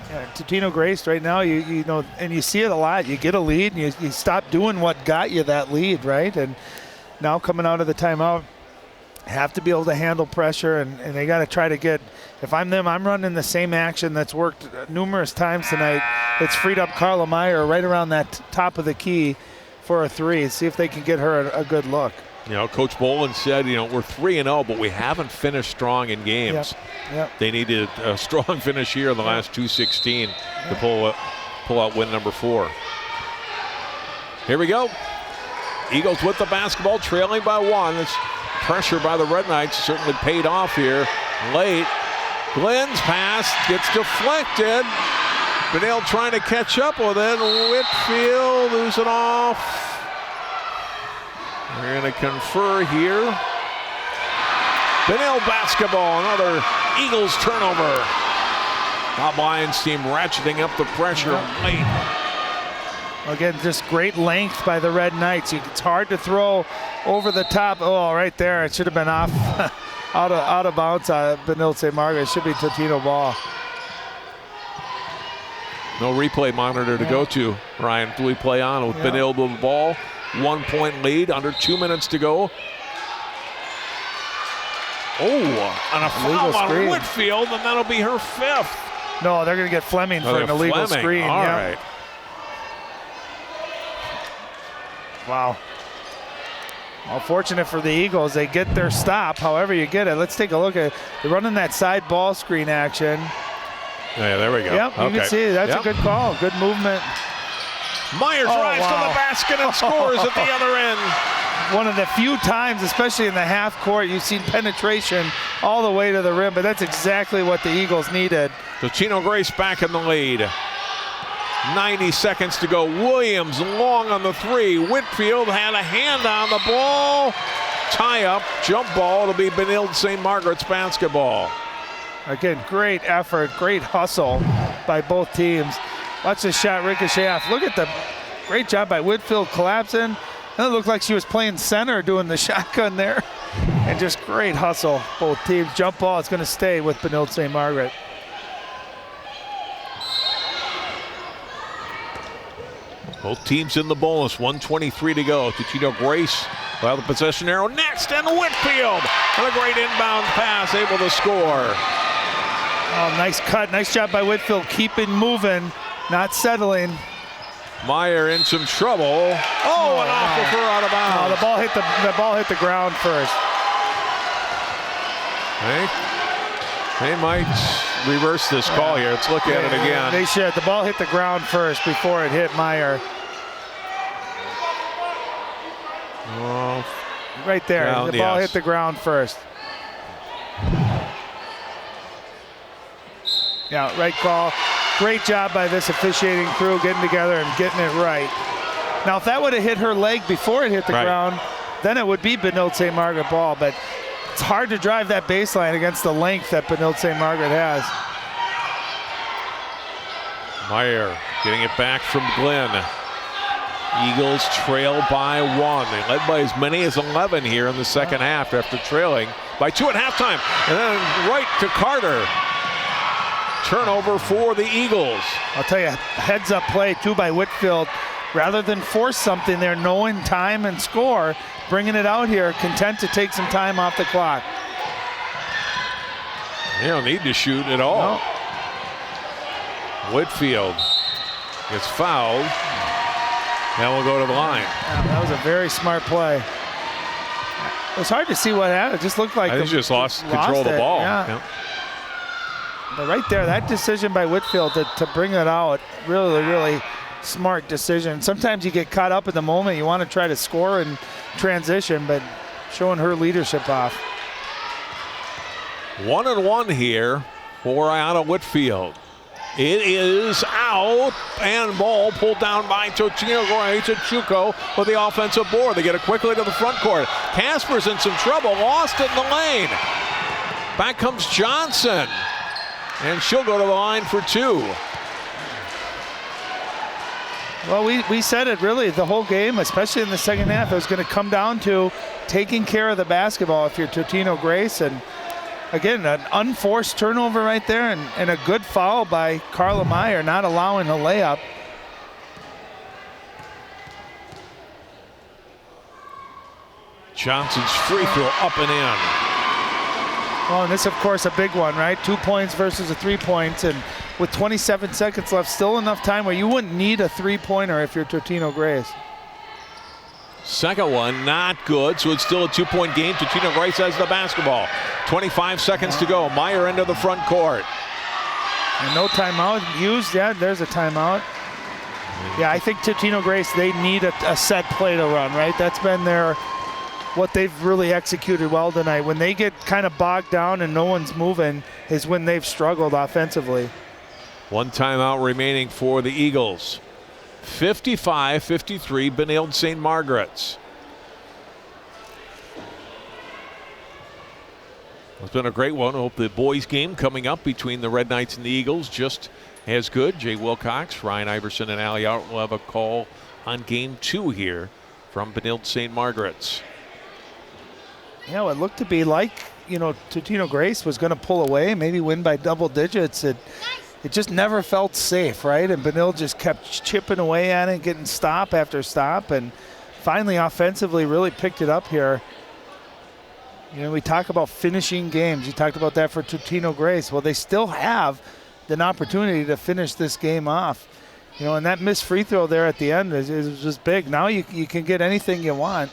Yeah, Totino-Grace right now, you know, and you see it a lot. You get a lead, and you stop doing what got you that lead, right? And now coming out of the timeout, have to be able to handle pressure, and they got to try to get. If I'm them, I'm running the same action that's worked numerous times tonight. It's freed up Carla Meyer right around that top of the key for a three. See if they can get her a good look. You know, Coach Bolin said, we're 3-0, but we haven't finished strong in games. Yep. They needed a strong finish here in the last 2:16 to pull out win number 4. Here we go. Eagles with the basketball, trailing by 1. It's pressure by the Red Knights certainly paid off here late. Glenn's pass gets deflected. Benilde trying to catch up with it. Whitfield losing off. We're going to confer here. Benilde basketball, another Eagles turnover. Bob Lyons' team ratcheting up the pressure late. Again, just great length by the Red Knights. It's hard to throw over the top. Oh, right there. It should have been off out of bounds. Benilde-St. Margaret. It should be Totino ball. No replay monitor to go to. Ryan, do we play on with Benilde with the ball? 1-point lead, under 2 minutes to go. Oh, on a foul on Whitfield, and that'll be her 5th. No, they're going to get Fleming for an illegal screen. All right. Wow. Well, fortunate for the Eagles, they get their stop. However you get it, let's take a look at. They're running that side ball screen action. Yeah, there we go. Yep, you can see that's a good call, good movement. Myers drives to the basket and scores at the other end. One of the few times, especially in the half court, you've seen penetration all the way to the rim, but that's exactly what the Eagles needed. Totino-Grace back in the lead. 90 seconds to go. Williams long on the three. Whitfield had a hand on the ball. Tie up, jump ball. It'll be Benilde-St. Margaret's basketball. Again, great effort, great hustle by both teams. Watch this shot ricochet off. Look at the great job by Whitfield collapsing. It looked like she was playing center doing the shotgun there. And just great hustle, both teams. Jump ball is going to stay with Benilde-St. Margaret. Both teams in the bonus, 1:23 to go. Totino-Grace will have the possession arrow next, and Whitfield with a great inbound pass, able to score. Oh, nice cut. Nice job by Whitfield, keeping moving, not settling. Meyer in some trouble. Oh, and off of her out of bounds. Oh, the ball hit the ground first. They might reverse this call here. Let's look at it again. They should. The ball hit the ground first before it hit Meyer. Oh, right there. The ball hit the ground first. Yeah, right call. Great job by this officiating crew getting together and getting it right. Now, if that would have hit her leg before it hit the ground, then it would be Benilde-St. Margaret ball. But it's hard to drive that baseline against the length that Benilde-St. Margaret has. Meyer getting it back from Glenn. Eagles trail by 1. They led by as many as 11 here in the second half after trailing by 2 at halftime. And then right to Carter. Turnover for the Eagles. I'll tell you, heads up play too by Whitfield. Rather than force something there, knowing time and score, bringing it out here, content to take some time off the clock. They don't need to shoot at all. No. Whitfield gets fouled. Now we'll go to the line. Yeah, that was a very smart play. It was hard to see what happened. It just looked like they just lost control of the ball. Yeah. But right there, that decision by Whitfield to bring it out, really, really smart decision. Sometimes you get caught up in the moment. You want to try to score and transition, but showing her leadership off. 1-1 here for Ayanna Whitfield. It is out, and ball pulled down by Totino-Grace and Chuko with the offensive board. They get it quickly to the front court. Casper's in some trouble, lost it in the lane. Back comes Johnson, and she'll go to the line for 2. Well, we said it really the whole game, especially in the second half. It was going to come down to taking care of the basketball if you're Totino-Grace. And again, an unforced turnover right there and a good foul by Carla Meyer, not allowing a layup. Johnson's free throw up and in. Well, and this, of course, a big one, right? 2 points versus a 3 points. And with 27 seconds left, still enough time where you wouldn't need a 3-pointer if you're Totino-Grace. Second one, not good, so it's still a 2-point game. Totino-Grace has the basketball. 25 seconds to go. Meyer into the front court. And no timeout used. Yeah, there's a timeout. Yeah, I think Totino-Grace, they need a set play to run, right? That's been what they've really executed well tonight. When they get kind of bogged down and no one's moving is when they've struggled offensively. One timeout remaining for the Eagles. 55-53, Benilde-St. Margaret's. It's been a great one. I hope the boys' game coming up between the Red Knights and the Eagles just as good. Jay Wilcox, Ryan Iverson, and Allie Art will have a call on game 2 here from Benilde-St. Margaret's. Yeah, it looked to be like, Totino-Grace was going to pull away, maybe win by double digits. It just never felt safe, right? And Benilde just kept chipping away at it, getting stop after stop, and finally offensively really picked it up here. We talk about finishing games. You talked about that for Totino-Grace. Well, they still have an opportunity to finish this game off. And that missed free throw there at the end is just big. Now you can get anything you want.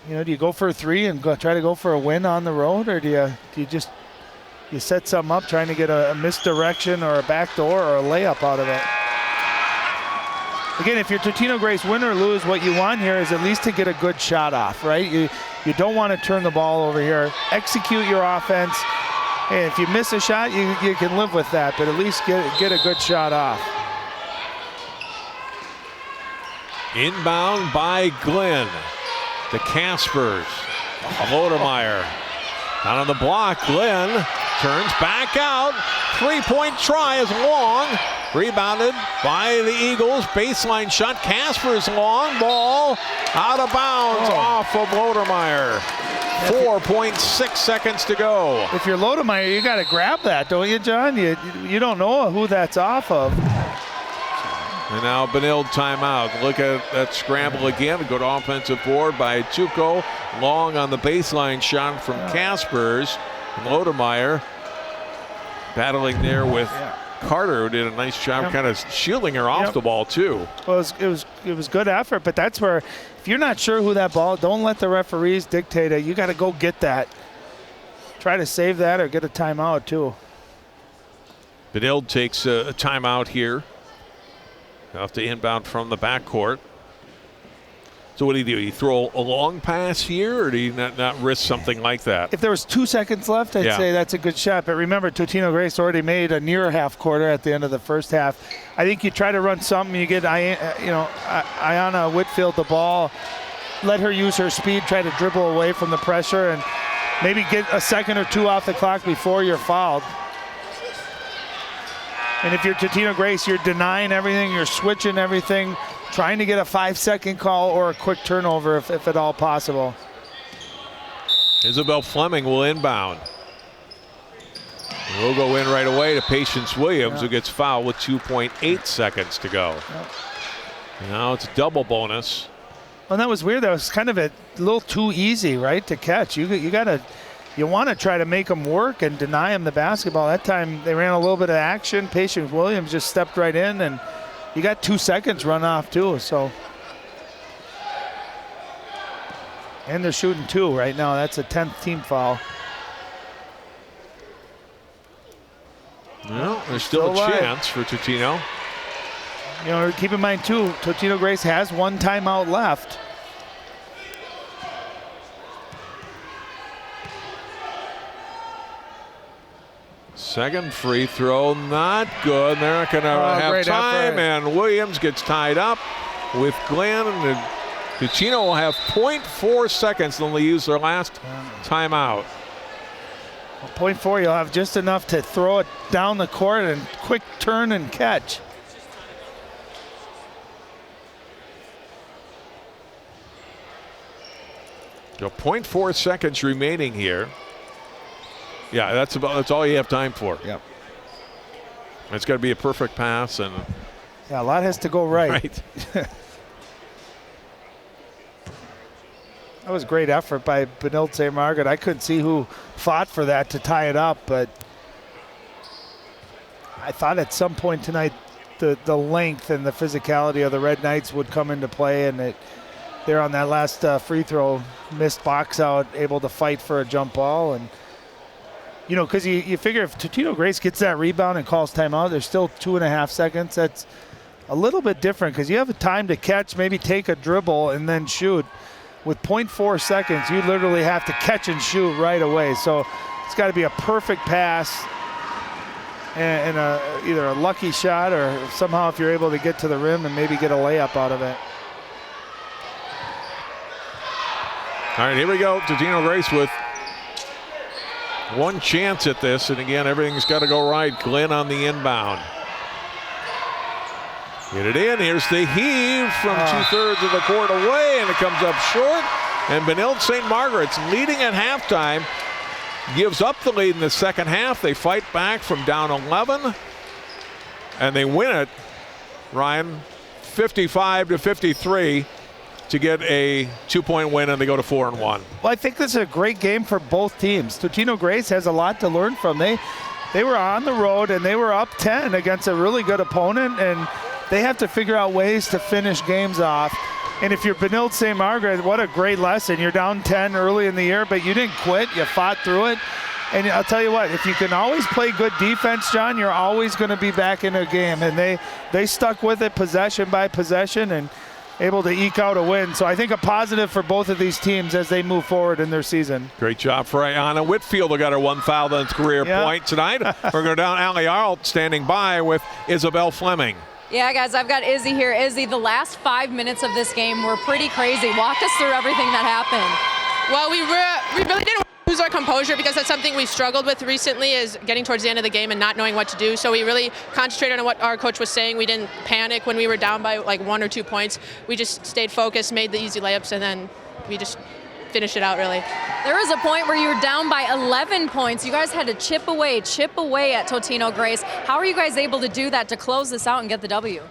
Do you go for a 3 and try to go for a win on the road, or do you just set something up trying to get a misdirection or a backdoor or a layup out of it? Again, if you're Totino-Grace, win or lose, what you want here is at least to get a good shot off, right? You don't want to turn the ball over here. Execute your offense. And if you miss a shot, you can live with that, but at least get a good shot off. Inbound by Glenn. The Caspers. Lodemeyer. Out on the block, Glenn turns back out. 3-point try is long. Rebounded by the Eagles. Baseline shot. Caspers long. Ball out of bounds off of Lodemeyer. 4.6 seconds to go. If you're Lodemeyer, you got to grab that, don't you, John? You don't know who that's off of. And now Benilde timeout. Look at that scramble again. Go to offensive board by Chuko. Long on the baseline shot from Caspers. And Lodemeyer battling there with Carter, who did a nice job kind of shielding her off the ball too. Well, it was good effort, but that's where if you're not sure who that ball, don't let the referees dictate it. You got to go get that. Try to save that or get a timeout too. Benilde takes a timeout here. Off to inbound from the backcourt. So what do? You throw a long pass here, or do you not risk something like that? If there was 2 seconds left, I'd say that's a good shot. But remember, Totino-Grace already made a near half quarter at the end of the first half. I think you try to run something. You get Ayanna Whitfield the ball, let her use her speed, try to dribble away from the pressure, and maybe get a second or two off the clock before you're fouled. And if you're Totino-Grace, you're denying everything, you're switching everything, trying to get a 5-second call or a quick turnover if at all possible. Isabel Fleming will inbound. We'll go in right away to Patience Williams, who gets fouled with 2.8 seconds to go. Now it's double bonus. Well, that was weird. That was kind of a little too easy, right, to catch. You want to try to make them work and deny them the basketball. That time they ran a little bit of action. Patience Williams just stepped right in, and you got 2 seconds run off too. So, and they're shooting 2 right now. That's a 10th team foul. Well, there's still a chance for Totino. You know, keep in mind too, Totino-Grace has 1 timeout left. Second free throw, not good. They're not going to have time, and Williams gets tied up with Glenn. And Totino will have 0.4 seconds when they use their last timeout. 0.4, you'll have just enough to throw it down the court and quick turn and catch. So 0.4 seconds remaining here. Yeah, that's all you have time for. Yep. It's got to be a perfect pass, and yeah, a lot has to go right. That was a great effort by Benilde-St. Margaret. I couldn't see who fought for that to tie it up, but I thought at some point tonight the length and the physicality of the Red Knights would come into play, and they're on that last free throw, missed box out, able to fight for a jump ball. And you know, because you figure if Totino-Grace gets that rebound and calls timeout, there's still 2.5 seconds. That's a little bit different because you have a time to catch, maybe take a dribble and then shoot. With 0.4 seconds, you literally have to catch and shoot right away. So it's got to be a perfect pass and either a lucky shot or somehow if you're able to get to the rim and maybe get a layup out of it. All right, here we go. Totino-Grace with 1 chance at this, and again, everything's got to go right. Glenn on the inbound. Get it in. Here's the heave from 2/3 of the court away, and it comes up short. And Benilde-St. Margaret's leading at halftime, gives up the lead in the second half. They fight back from down 11, and they win it, Ryan, 55-53. To get a 2-point win, and they go to 4-1. Well, I think this is a great game for both teams. Totino-Grace has a lot to learn from. They were on the road and they were up 10 against a really good opponent, and they have to figure out ways to finish games off. And if you're Benilde-St. Margaret, what a great lesson. You're down 10 early in the year, but you didn't quit. You fought through it. And I'll tell you what, if you can always play good defense, John, you're always going to be back in a game. And they stuck with it possession by possession and able to eke out a win. So I think a positive for both of these teams as they move forward in their season. Great job for Ayanna Whitfield, who got her 1 foul on its career point tonight. We're going down Allie Arlt standing by with Isabel Fleming. Yeah, guys, I've got Izzy here. Izzy, the last 5 minutes of this game were pretty crazy. Walk us through everything that happened. Well, we really didn't lose our composure because that's something we've struggled with recently, is getting towards the end of the game and not knowing what to do. So we really concentrated on what our coach was saying. We didn't panic when we were down by like 1 or 2 points. We just stayed focused, made the easy layups, and then we just finished it out, really. There was a point where you were down by 11 points. You guys had to chip away at Totino-Grace. How are you guys able to do that to close this out and get the W?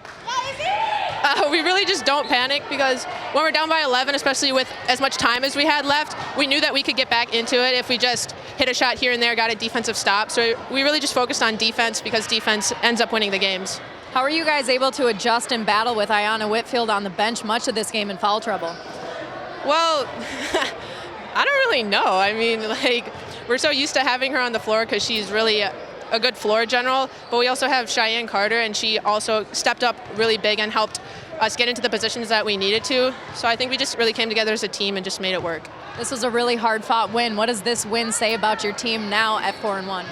We really just don't panic, because when we're down by 11, especially with as much time as we had left, we knew that we could get back into it if we just hit a shot here and there, got a defensive stop. So we really just focused on defense, because defense ends up winning the games. How are you guys able to adjust and battle with Ayanna Whitfield on the bench much of this game in foul trouble? Well, I don't really know. I mean, like, we're so used to having her on the floor because she's really a good floor general, but we also have Cheyenne Carter, and she also stepped up really big and helped us get into the positions that we needed to. So I think we just really came together as a team and just made it work. This was a really hard-fought win. What does this win say about your team now at 4-1?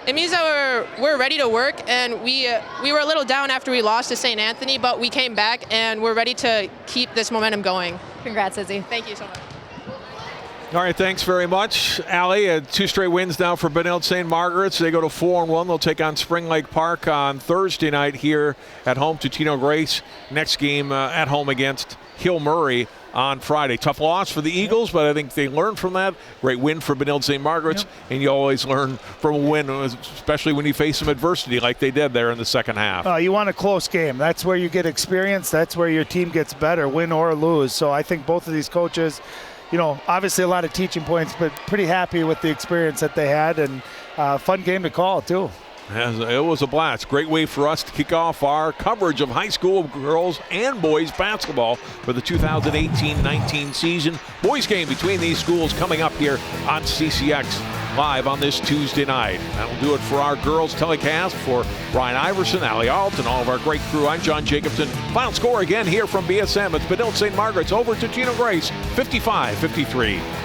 It means that we're ready to work, and we were a little down after we lost to St. Anthony, but we came back and we're ready to keep this momentum going. Congrats, Izzy. Thank you so much. All right, thanks very much, Allie. 2 straight wins now for Benilde-St. Margaret's. They go to 4-1. They'll take on Spring Lake Park on Thursday night here at home. Totino-Grace next game at home against Hill Murray on Friday. Tough loss for the Eagles, but I think they learned from that. Great win for Benilde-St. Margaret's, and you always learn from a win, especially when you face some adversity like they did there in the second half. You want a close game. That's where you get experience. That's where your team gets better, win or lose. So I think both of these coaches, obviously a lot of teaching points, but pretty happy with the experience that they had, and fun game to call, too. It was a blast. Great way for us to kick off our coverage of high school girls and boys basketball for the 2018-19 season. Boys game between these schools coming up here on CCX Live on this Tuesday night. That'll do it for our girls telecast. For Brian Iverson, Allie Alt, and all of our great crew, I'm John Jacobson. Final score again here from BSM. It's Benilde-St. Margaret's over to Totino-Grace, 55-53.